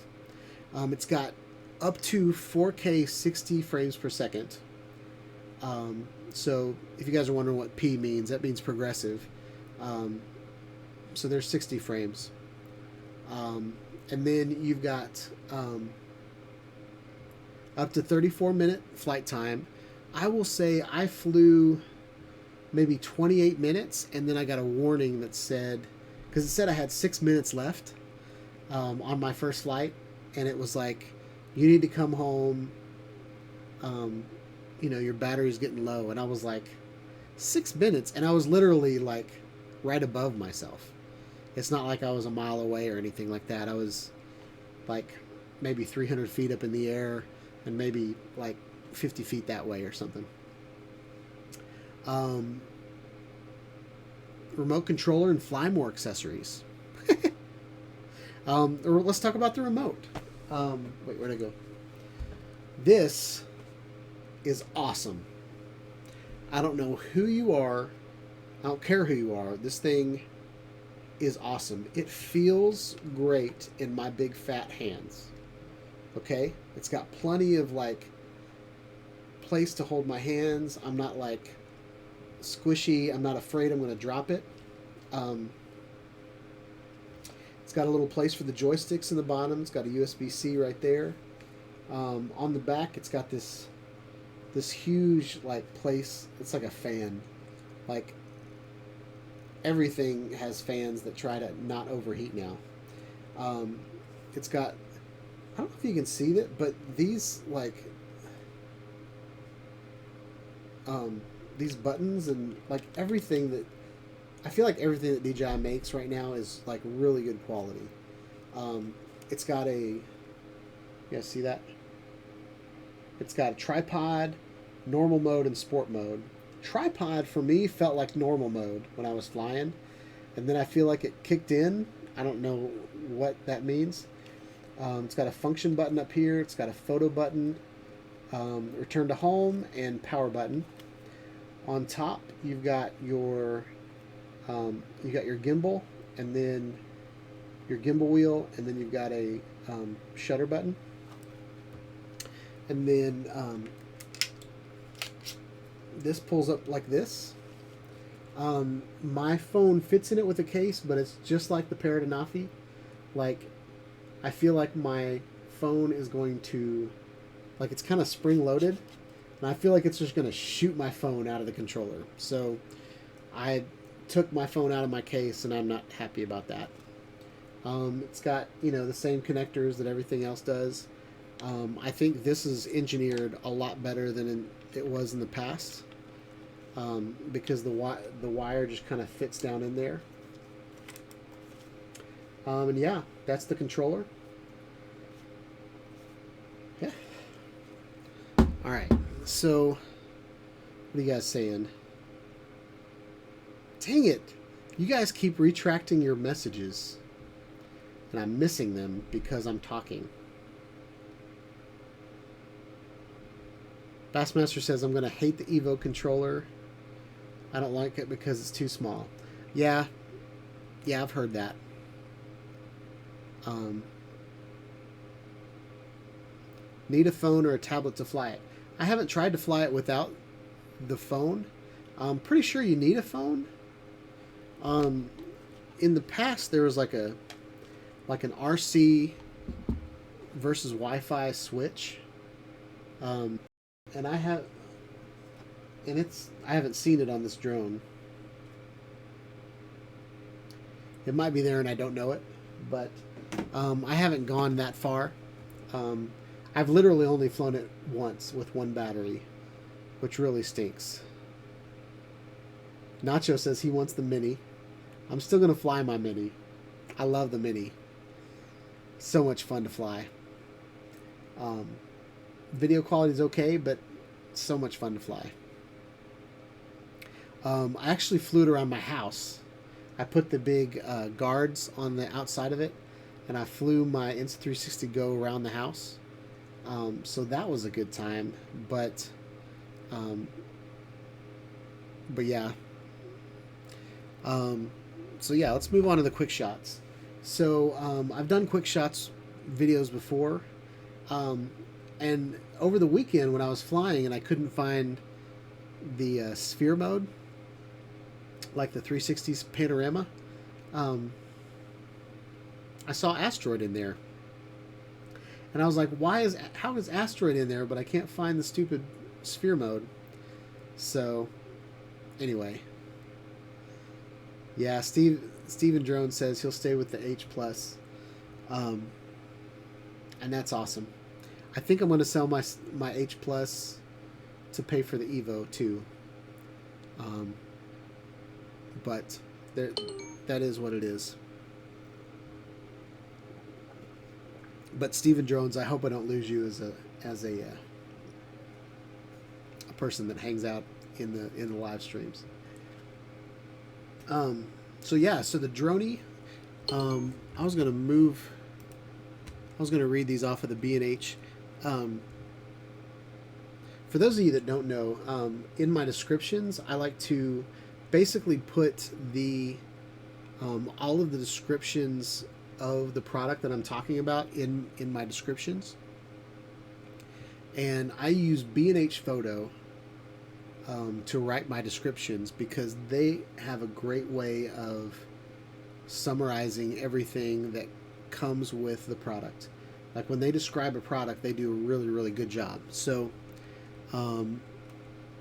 It's got up to 4K 60 frames per second. So if you guys are wondering what P means, that means progressive. So there's 60 frames. And then you've got up to 34-minute flight time. I will say I flew maybe 28 minutes, and then I got a warning that said, because it said I had 6 minutes left on my first flight, and it was like, you need to come home, you know, your battery's getting low. And I was like, 6 minutes? And I was literally like right above myself. It's not like I was a mile away or anything like that. I was like maybe 300 feet up in the air and maybe like 50 feet that way or something. Remote controller and fly more accessories. Let's talk about the remote. Wait, where'd I go? This is awesome. I don't know who you are. I don't care who you are. This thing is awesome. It feels great in my big fat hands. Okay? It's got plenty of like place to hold my hands. I'm not like squishy. I'm not afraid I'm going to drop it. It's got a little place for the joysticks in the bottom. It's got a USB-C right there. On the back, it's got this huge like place. It's like a fan. Like everything has fans that try to not overheat now. It's got, I don't know if you can see it, but these like these buttons and like everything that, I feel like everything that DJI makes right now is like really good quality. It's got a, you guys see that? It's got a tripod, normal mode, and sport mode. Tripod for me felt like normal mode when I was flying, and then I feel like it kicked in. I don't know what that means. It's got a function button up here. It's got a photo button, return to home, and power button. On top, you've got your gimbal, and then your gimbal wheel, and then you've got a shutter button, and then this pulls up like this. My phone fits in it with a case, but it's just like the Paradanafi. Like, I feel like my phone is going to, like, it's kind of spring loaded, and I feel like it's just going to shoot my phone out of the controller. So I took my phone out of my case, and I'm not happy about that. It's got, the same connectors that everything else does. I think this is engineered a lot better than it was in the past, because the wire just kind of fits down in there. And yeah, that's the controller. Yeah. All right. So, what are you guys saying? Dang it! You guys keep retracting your messages, and I'm missing them because I'm talking. Bassmaster says, I'm going to hate the Evo controller. I don't like it because it's too small. Yeah, I've heard that. Need a phone or a tablet to fly it. I haven't tried to fly it without the phone. I'm pretty sure you need a phone. In the past, there was like an RC versus Wi-Fi switch. And I haven't seen it on this drone. It might be there and I don't know it, but I haven't gone that far. I've literally only flown it once with one battery, which really stinks. Nacho says he wants the Mini. I'm still going to fly my Mini. I love the Mini. So much fun to fly. Video quality is okay, but so much fun to fly. I actually flew it around my house. I put the big guards on the outside of it, and I flew my Insta360 Go around the house. So that was a good time, but yeah. So yeah, let's move on to the QuickShots. So I've done QuickShots videos before, and over the weekend when I was flying and I couldn't find the sphere mode, like the 360's panorama, I saw Asteroid in there. And I was like, how is Asteroid in there, but I can't find the stupid sphere mode? So, anyway. Yeah, Steven Drone says he'll stay with the H+. And that's awesome. I think I'm going to sell my H+ to pay for the Evo, too. But that is what it is. But Steven Drones, I hope I don't lose you as a person that hangs out in the live streams. So yeah, so the Droney, I was gonna read these off of the B&H. For those of you that don't know, in my descriptions, I like to basically put the all of the descriptions of the product that I'm talking about in my descriptions. And I use B&H Photo to write my descriptions because they have a great way of summarizing everything that comes with the product. Like when they describe a product, they do a really, really good job. So I'm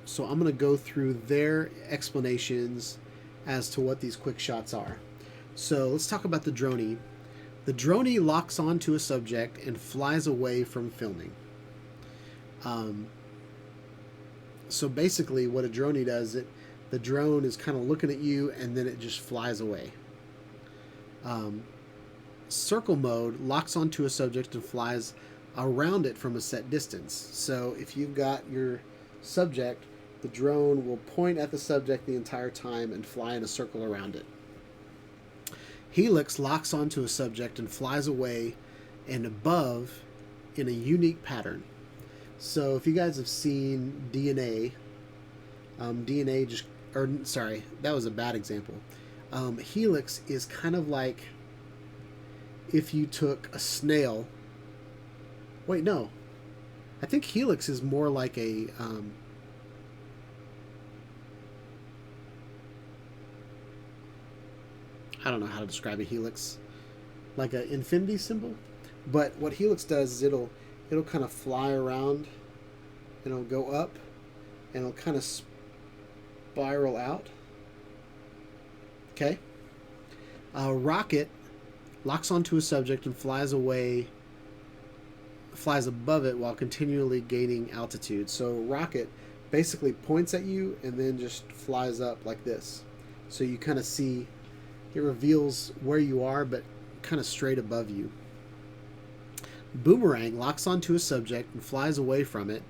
going to go through their explanations as to what these QuickShots are. So let's talk about the Droney. The Droney locks onto a subject and flies away from filming. So basically what a Droney does, the drone is kind of looking at you and then it just flies away. Circle mode locks onto a subject and flies around it from a set distance. So if you've got your subject, the drone will point at the subject the entire time and fly in a circle around it. Helix locks onto a subject and flies away and above in a unique pattern. So if you guys have seen DNA, that was a bad example. Helix is kind of like if you took a snail. Wait, no. I think Helix is more like a I don't know how to describe a helix, like an infinity symbol. But what helix does is it'll kind of fly around, and it'll go up, and it'll kind of spiral out. Okay. A rocket locks onto a subject and flies above it while continually gaining altitude. So rocket basically points at you and then just flies up like this. So you kind of see, it reveals where you are, but kind of straight above you. Boomerang locks onto a subject and flies away from it,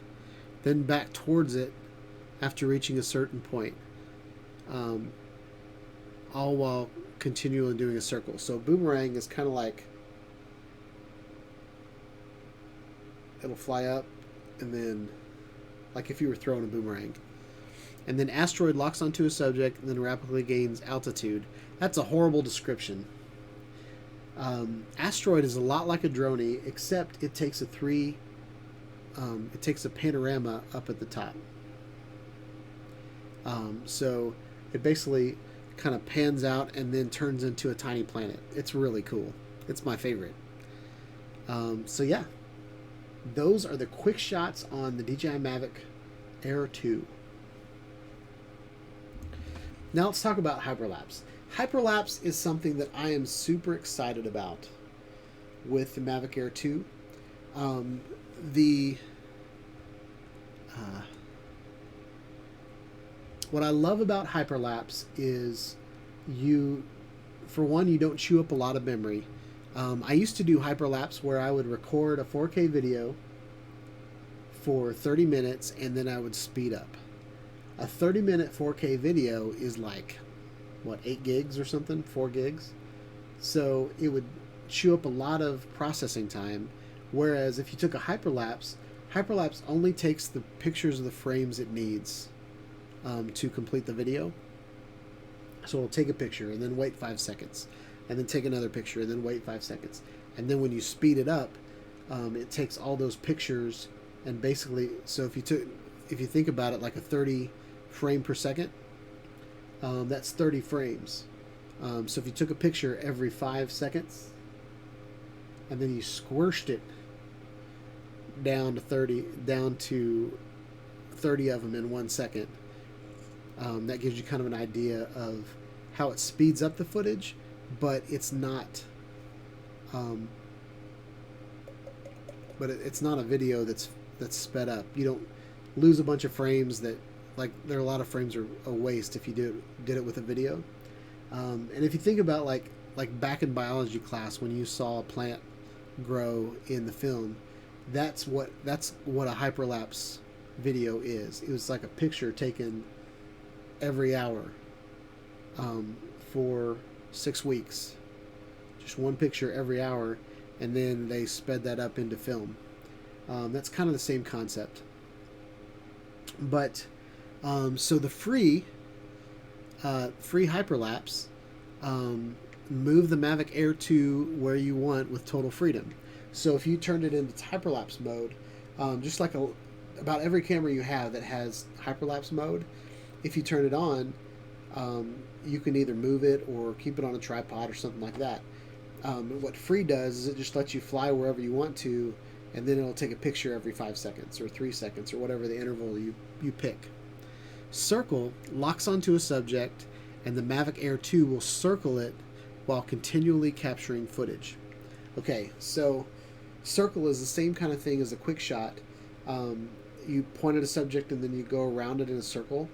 then back towards it after reaching a certain point, all while continually doing a circle. So boomerang is kind of like, it'll fly up and then, like if you were throwing a boomerang. And then asteroid locks onto a subject and then rapidly gains altitude. That's a horrible description. Asteroid is a lot like a droney, except it takes a panorama up at the top. So it basically kind of pans out and then turns into a tiny planet. It's really cool. It's my favorite. So yeah, those are the quick shots on the DJI Mavic Air 2. Now let's talk about Hyperlapse. Hyperlapse is something that I am super excited about with the Mavic Air 2. What I love about Hyperlapse is you don't chew up a lot of memory. I used to do Hyperlapse where I would record a 4K video for 30 minutes and then I would speed up. A 30-minute 4K video is like, what, 8 gigs or something? 4 gigs? So it would chew up a lot of processing time, whereas if you took a Hyperlapse, Hyperlapse only takes the pictures of the frames it needs to complete the video. So it'll take a picture and then wait 5 seconds, and then take another picture and then wait 5 seconds. And then when you speed it up, it takes all those pictures and basically, so if you think about it like a 30 frame per second, that's 30 frames. So if you took a picture every 5 seconds and then you squished it down to 30 of them in 1 second, that gives you kind of an idea of how it speeds up the footage, but it's not it's not a video that's sped up. You don't lose a bunch of frames that, like, there are a lot of frames are a waste if you did it with a video. And if you think about like back in biology class when you saw a plant grow in the film, that's what a hyperlapse video is. It was like a picture taken every hour for 6 weeks, just one picture every hour, and then they sped that up into film. That's kind of the same concept. But so the free Hyperlapse, move the Mavic Air 2 where you want with total freedom. So if you turned it into Hyperlapse mode, just like about every camera you have that has Hyperlapse mode, if you turn it on, you can either move it or keep it on a tripod or something like that. What free does is it just lets you fly wherever you want to, and then it'll take a picture every 5 seconds or 3 seconds or whatever the interval you pick. Circle locks onto a subject, and the Mavic Air 2 will circle it while continually capturing footage. Okay, so circle is the same kind of thing as a quick shot. You point at a subject and then you go around it in a circle.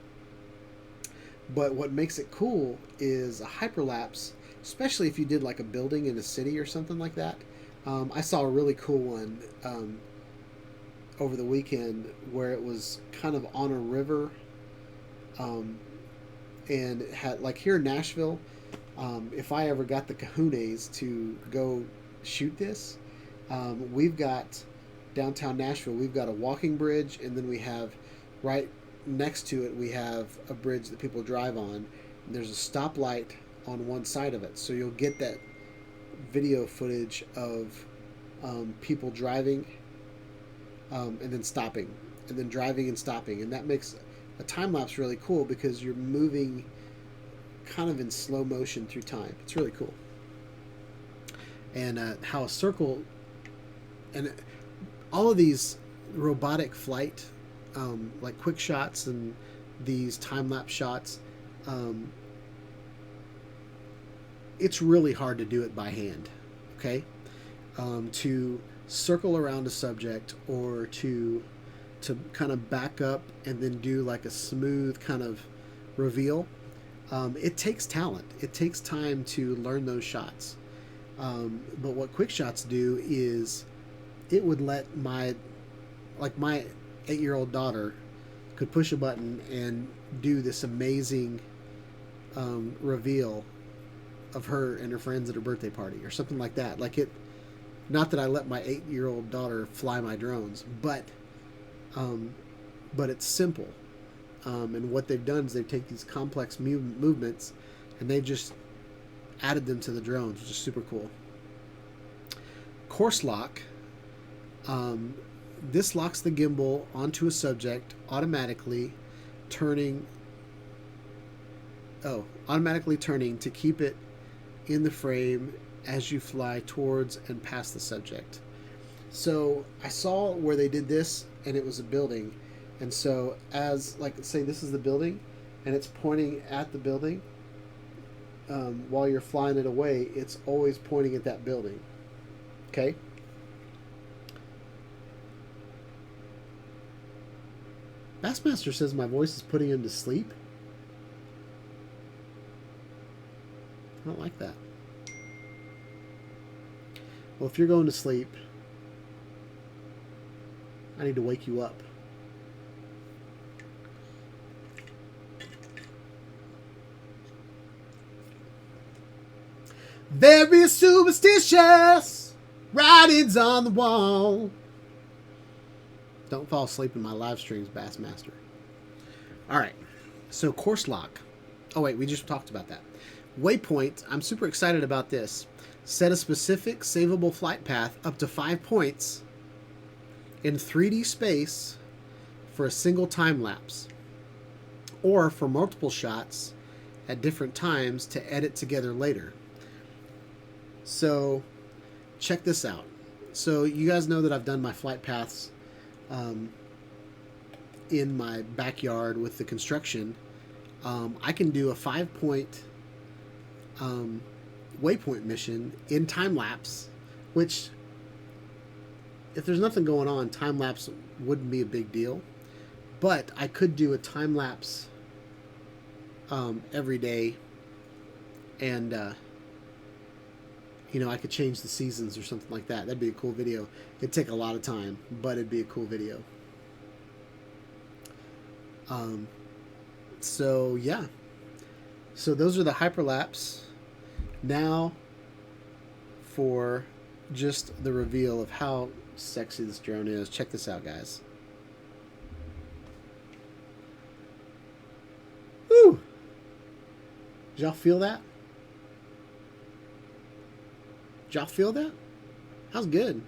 But what makes it cool is a hyperlapse, especially if you did like a building in a city or something like that. I saw a really cool one over the weekend where it was kind of on a river, and it had, like, here in Nashville, if I ever got the kahunas to go shoot this, we've got downtown Nashville, we've got a walking bridge, and then we have right next to it we have a bridge that people drive on, and there's a stoplight on one side of it, so you'll get that video footage of people driving and then stopping, and then driving and stopping, and that makes a time lapse really cool because you're moving kind of in slow motion through time. It's really cool. And how a circle, and all of these robotic flight, like QuickShots and these time-lapse shots, it's really hard to do it by hand, okay? To circle around a subject, or to kind of back up and then do like a smooth kind of reveal, it takes talent. It takes time to learn those shots. But what QuickShots do is it would let my 8-year-old daughter could push a button and do this amazing reveal of her and her friends at her birthday party or something like that. Like it, not that I let my 8-year-old daughter fly my drones, but it's simple. And what they've done is they've taken these complex movements and they've just added them to the drones, which is super cool. Course lock. This locks the gimbal onto a subject automatically turning to keep it in the frame as you fly towards and past the subject. So I saw where they did this, and it was a building, and so as, like, say this is the building and it's pointing at the building, while you're flying it away, it's always pointing at that building. Okay? Bassmaster says my voice is putting him to sleep. I don't like that. Well, if you're going to sleep, I need to wake you up. Very superstitious writings on the wall. Don't fall asleep in my live streams, Bassmaster. All right, so course lock. Oh wait, we just talked about that. Waypoint, I'm super excited about this. Set a specific savable flight path up to 5 points in 3D space for a single time lapse, or for multiple shots at different times to edit together later. So check this out. So you guys know that I've done my flight paths in my backyard with the construction. I can do a 5-point waypoint mission in time lapse, which, if there's nothing going on, time lapse wouldn't be a big deal. But I could do a time lapse every day, and you know, I could change the seasons or something like that. That'd be a cool video. It'd take a lot of time, but it'd be a cool video. So yeah. So those are the hyperlapse. Now for just the reveal of how sexy this drone is. Check this out, guys. Woo! Did y'all feel that? Did y'all feel that? That was good.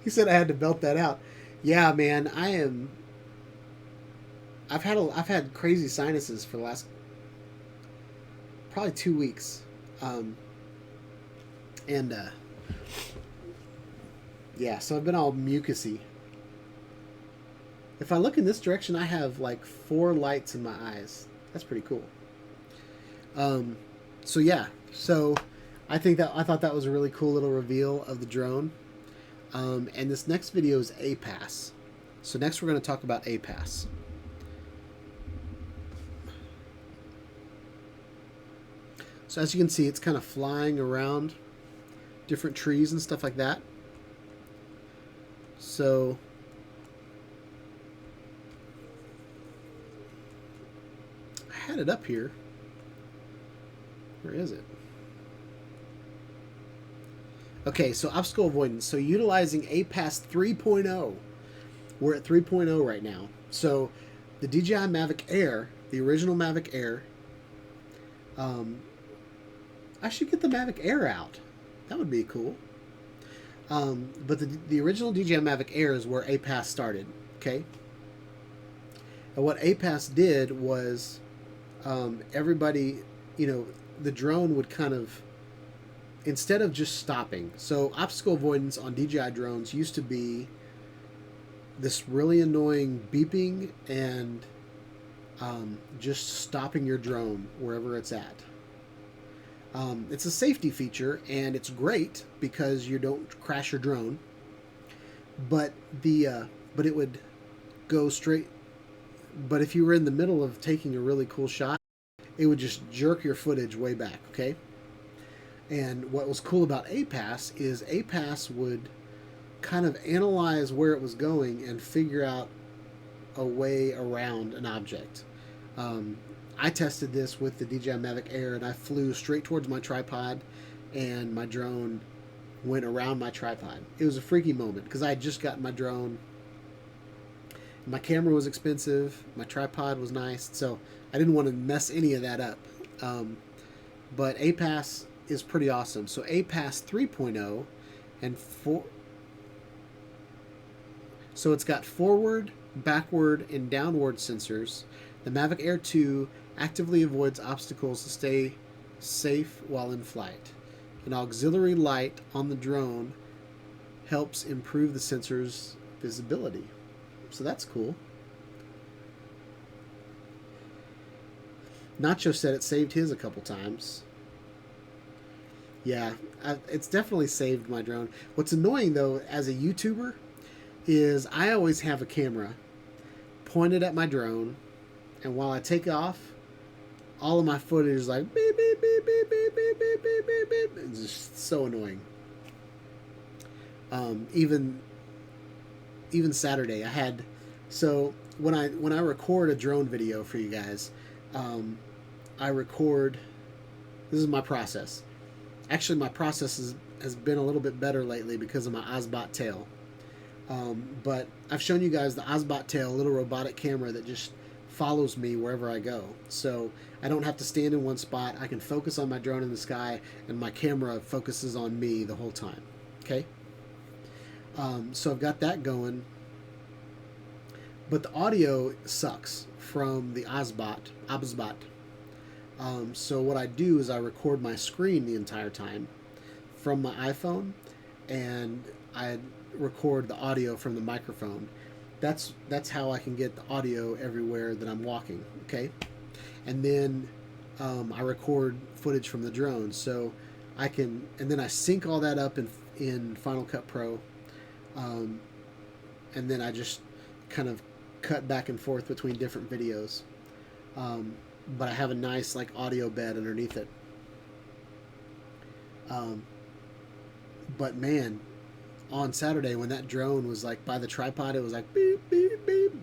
He said I had to belt that out. Yeah, man, I've had crazy sinuses for the last probably 2 weeks. Yeah, so I've been all mucusy. If I look in this direction, I have like 4 lights in my eyes. That's pretty cool. So yeah, so I thought that was a really cool little reveal of the drone. And this next video is APAS. So next we're going to talk about APAS. So as you can see, it's kind of flying around different trees and stuff like that. So I had it up here. Where is it? Okay, so obstacle avoidance. So utilizing APAS 3.0. We're at 3.0 right now. So the DJI Mavic Air, the original Mavic Air, I should get the Mavic Air out. That would be cool. But the original DJI Mavic Air is where APAS started. Okay. And what APAS did was everybody, the drone would kind of, instead of just stopping. So obstacle avoidance on DJI drones used to be this really annoying beeping and just stopping your drone wherever it's at. It's a safety feature, and it's great because you don't crash your drone. But but it would go straight. But if you were in the middle of taking a really cool shot, it would just jerk your footage way back. Okay. And what was cool about APAS is APAS would kind of analyze where it was going and figure out a way around an object. I tested this with the DJI Mavic Air, and I flew straight towards my tripod, and my drone went around my tripod. It was a freaky moment because I had just gotten my drone. My camera was expensive. My tripod was nice, so I didn't want to mess any of that up. But APAS is pretty awesome. So APAS 3.0 and 4. So it's got forward, backward, and downward sensors. The Mavic Air 2 actively avoids obstacles to stay safe while in flight. An auxiliary light on the drone helps improve the sensor's visibility. So that's cool. Nacho said it saved his a couple times. Yeah, it's definitely saved my drone. What's annoying, though, as a YouTuber, is I always have a camera pointed at my drone, and while I take off, all of my footage is like beep, beep, beep, beep, beep, beep, beep, beep, beep, beep. It's just so annoying. Even Saturday, I had, so when I record a drone video for you guys, I record. This is my process. Actually, my process has been a little bit better lately because of my Osbot tail. But I've shown you guys the Osbot tail, a little robotic camera that just follows me wherever I go. So I don't have to stand in one spot. I can focus on my drone in the sky, and my camera focuses on me the whole time. Okay? So I've got that going. But the audio sucks from the Osbot. So what I do is I record my screen the entire time from my iPhone, and I record the audio from the microphone. That's how I can get the audio everywhere that I'm walking. Okay, and then I record footage from the drone, so I can, and then I sync all that up in Final Cut Pro, and then I just kind of cut back and forth between different videos. But I have a nice audio bed underneath it. But man, on Saturday when that drone was by the tripod, it was like beep beep beep.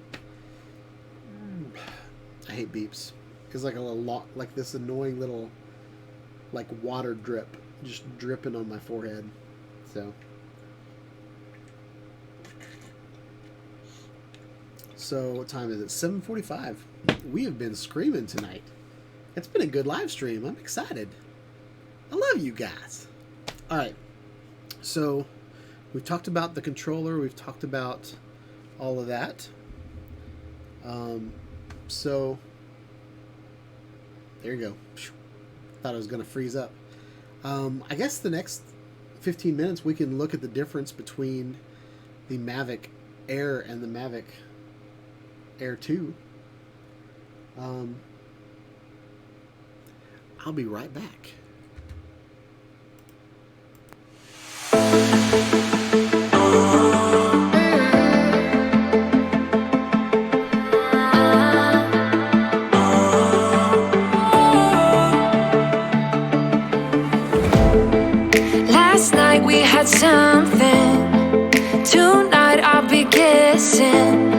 I hate beeps. It's like a little this annoying little water drip just dripping on my forehead. So what time is it? 7:45. We have been screaming tonight. It's been a good live stream. I'm excited. I love you guys. All right. So we've talked about the controller. We've talked about all of that. So there you go. Thought I was going to freeze up. I guess the next 15 minutes we can look at the difference between the Mavic Air and the Mavic Air 2. I'll be right back. Last night we had something. Tonight I'll be guessing.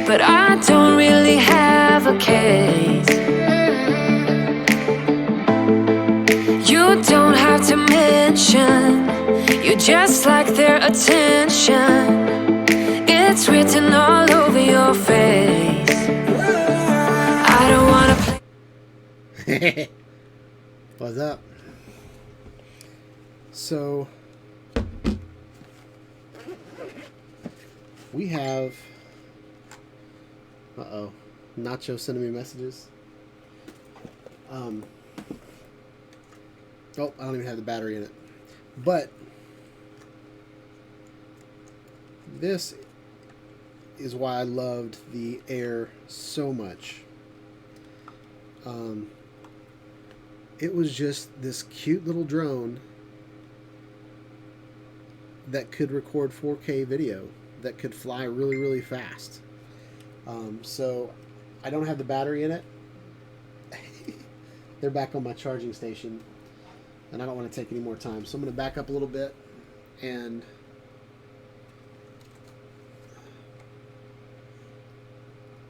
But I don't really have a case. You don't have to mention. You just like their attention. It's written all over your face. I don't wanna play. What's up? So we have Nacho sending me messages. Oh, I don't even have the battery in it. But this is why I loved the Air so much. It was just this cute little drone that could record 4K video, that could fly really, really fast. So I don't have the battery in it. They're back on my charging station, and I don't want to take any more time. So I'm going to back up a little bit, and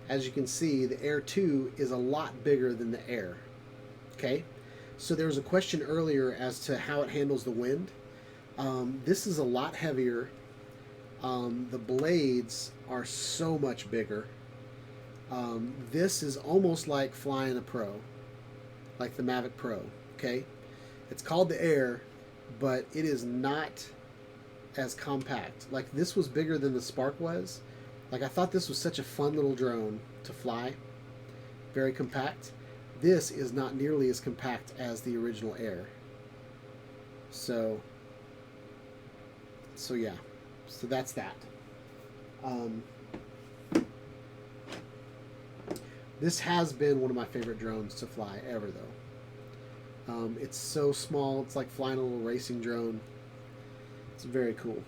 as you can see, the Air 2 is a lot bigger than the Air. Okay? So there was a question earlier as to how it handles the wind. This is a lot heavier. The blades are so much bigger. This is almost like flying a Pro, like the Mavic Pro. Okay? It's called the Air, but it is not as compact. Like, this was bigger than the Spark was. Like, I thought this was such a fun little drone to fly. Very compact. This is not nearly as compact as the original Air. So yeah. So that's that. This has been one of my favorite drones to fly ever, though. It's so small. It's like flying a little racing drone. It's very cool.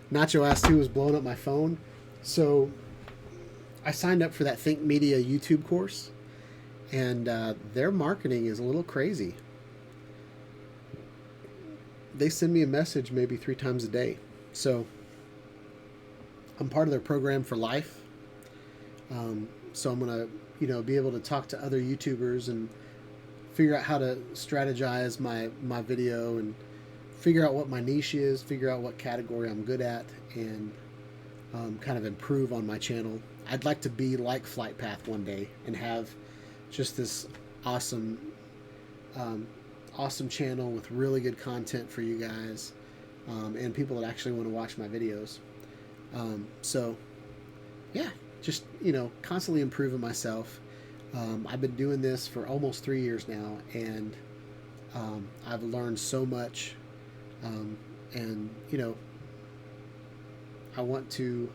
Nacho asked who was blowing up my phone. So I signed up for that Think Media YouTube course, and their marketing is a little crazy. They send me a message maybe 3 times a day. So I'm part of their program for life. So I'm going to, be able to talk to other YouTubers and figure out how to strategize my video and figure out what my niche is, figure out what category I'm good at, and kind of improve on my channel. I'd like to be like Flight Path one day and have just this awesome channel with really good content for you guys, and people that actually want to watch my videos. So yeah, just constantly improving myself. I've been doing this for almost 3 years now, and I've learned so much, and I want to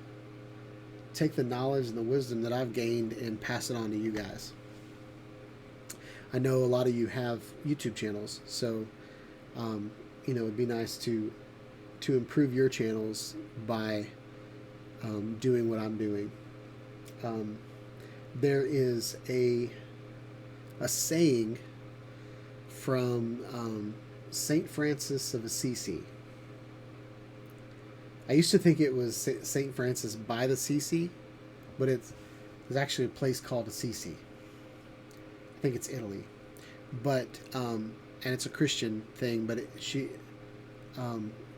take the knowledge and the wisdom that I've gained and pass it on to you guys. I know a lot of you have YouTube channels, so it'd be nice to improve your channels by doing what I'm doing. There is a saying from Saint Francis of Assisi. I used to think it was Saint Francis by the Assisi, but there's actually a place called Assisi. I think it's Italy, but and it's a Christian thing. But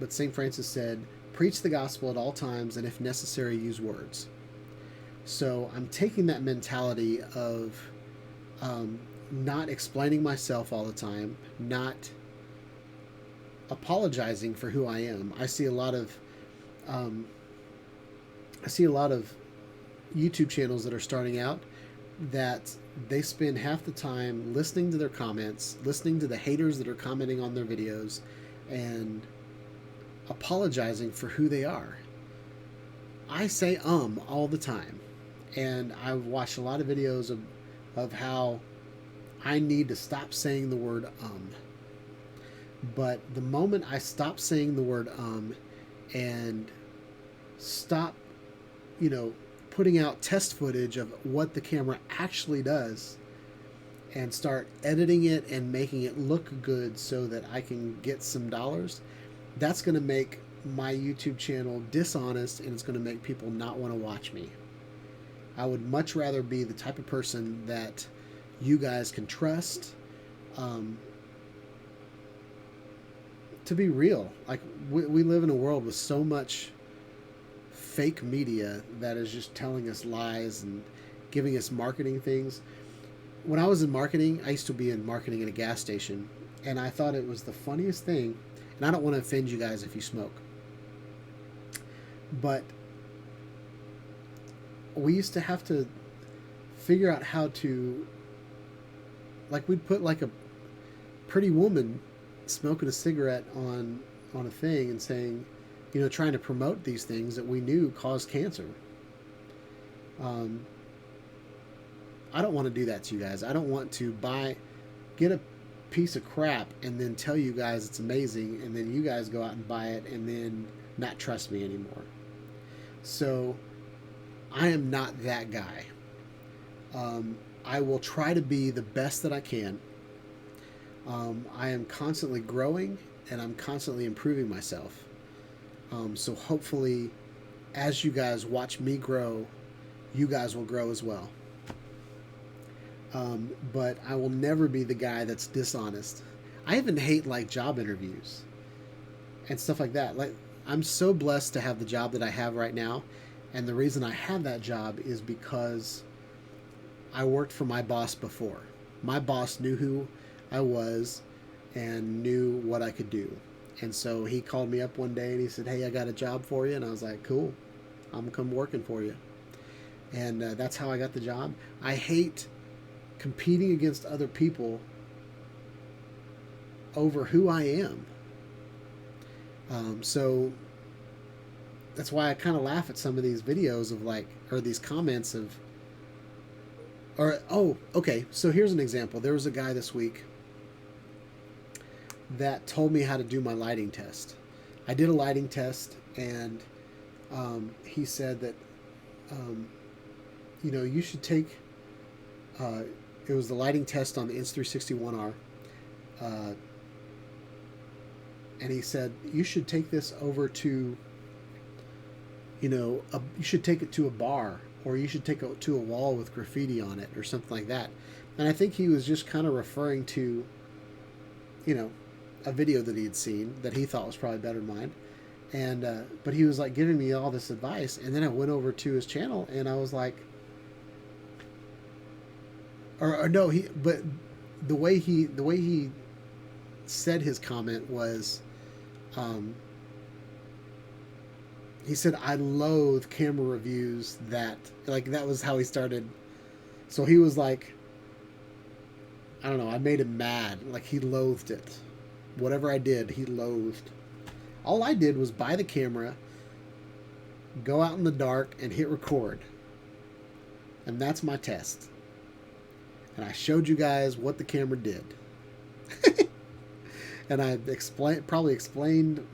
but Saint Francis said, "Preach the gospel at all times, and if necessary, use words." So I'm taking that mentality of not explaining myself all the time, not apologizing for who I am. I see a lot of YouTube channels that are starting out that they spend half the time listening to their comments, listening to the haters that are commenting on their videos, and apologizing for who they are. I say all the time, and I've watched a lot of videos of how I need to stop saying the word But the moment I stop saying the word and stop, putting out test footage of what the camera actually does and start editing it and making it look good so that I can get some dollars, that's going to make my YouTube channel dishonest, and it's going to make people not want to watch me. I would much rather be the type of person that you guys can trust, to be real. Like, we live in a world with so much fake media that is just telling us lies and giving us marketing things. when I was in marketing, I used to be in marketing at a gas station, and I thought it was the funniest thing. And I don't want to offend you guys if you smoke, but we used to have to figure out how to, like, we'd put like a pretty woman smoking a cigarette on a thing and saying, you know, trying to promote these things that we knew caused cancer. I don't want to do that to you guys. I don't want to get a piece of crap and then tell you guys it's amazing, and then you guys go out and buy it and then not trust me anymore. So I am not that guy. I will try to be the best that I can. I am constantly growing and I'm constantly improving myself. So hopefully, as you guys watch me grow, you guys will grow as well. But I will never be the guy that's dishonest. I even hate like job interviews and stuff like that. Like, I'm so blessed to have the job that I have right now. And the reason I have that job is because I worked for my boss before. My boss knew who I was and knew what I could do. And so he called me up one day and he said, "Hey, I got a job for you." And I was like, "Cool, I'm come working for you." And that's how I got the job. I hate competing against other people over who I am. So that's why I kind of laugh at some of these videos of like, or these comments of, or, oh, okay. So here's an example. There was a guy this week that told me how to do my lighting test. I did a lighting test, and he said that, you know, you should take, it was the lighting test on the Insta360 1R. And he said, you should take this over to, you know, you should take it to a bar, or you should take it to a wall with graffiti on it or something like that. And I think he was just kind of referring to, you know, a video that he had seen that he thought was probably better than mine. And, but he was like giving me all this advice. And then I went over to his channel and I was like, or no, but the way he said his comment was, he said, "I loathe camera reviews that," like, that was how he started. So he was like, I don't know, I made him mad. Like, he loathed it. Whatever I did, he loathed. All I did was buy the camera, go out in the dark, and hit record. And that's my test. And I showed you guys what the camera did. And I probably explained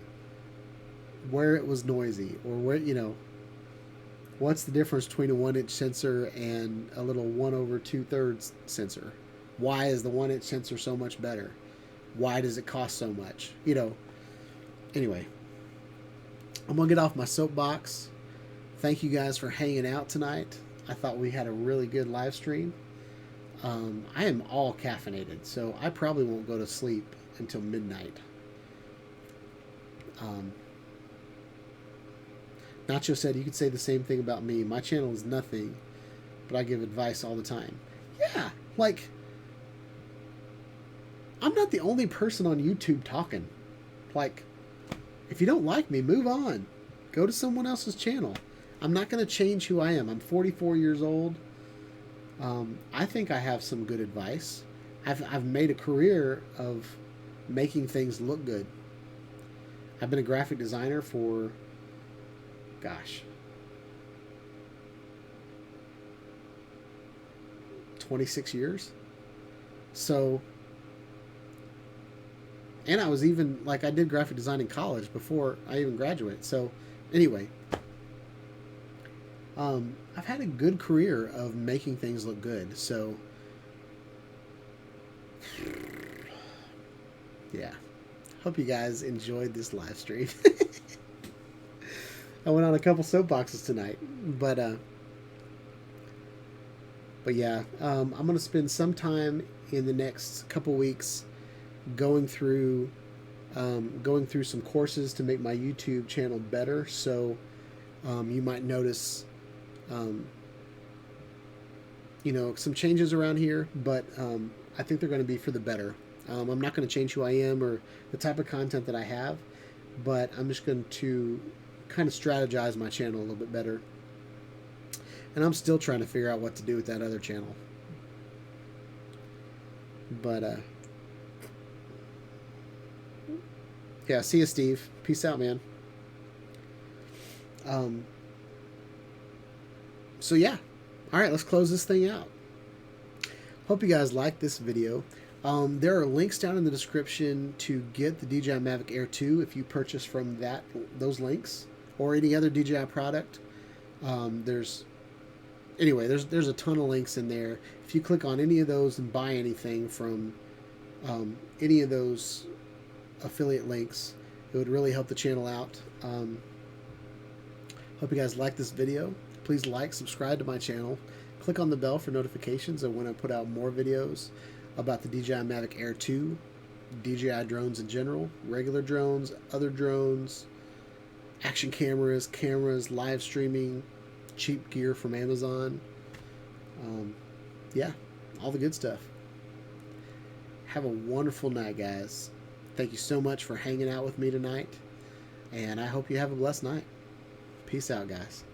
where it was noisy, or where, you know, what's the difference between a 1-inch sensor and a little 1/2 sensor. Why is the 1-inch sensor so much better? Why does it cost so much? You know, anyway, I'm going to get off my soapbox. Thank you guys for hanging out tonight. I thought we had a really good live stream. I am all caffeinated, so I probably won't go to sleep until midnight. Nacho said, "You could say the same thing about me. My channel is nothing, but I give advice all the time." Yeah, like, I'm not the only person on YouTube talking. Like, if you don't like me, move on. Go to someone else's channel. I'm not going to change who I am. I'm 44 years old. I think I have some good advice. I've made a career of making things look good. I've been a graphic designer for, gosh, 26 years. So, and I was even, like, I did graphic design in college before I even graduated. So, anyway, I've had a good career of making things look good. So, yeah. Hope you guys enjoyed this live stream. I went on a couple soapboxes tonight, but yeah, I'm gonna spend some time in the next couple weeks going through some courses to make my YouTube channel better. So you might notice some changes around here, but I think they're going to be for the better. I'm not going to change who I am or the type of content that I have, but I'm just going to kind of strategize my channel a little bit better. And I'm still trying to figure out what to do with that other channel. But, yeah, see you, Steve. Peace out, man. So, yeah. All right, let's close this thing out. Hope you guys liked this video. There are links down in the description to get the DJI Mavic Air 2 if you purchase from those links or any other DJI product. There's a ton of links in there. If you click on any of those and buy anything from any of those affiliate links, it would really help the channel out. Hope you guys like this video. Please like, subscribe to my channel. Click on the bell for notifications of when I put out more videos about the DJI Mavic Air 2, DJI drones in general, regular drones, other drones, action cameras, live streaming, cheap gear from Amazon. Yeah, all the good stuff. Have a wonderful night, guys. Thank you so much for hanging out with me tonight, and I hope you have a blessed night. Peace out, guys.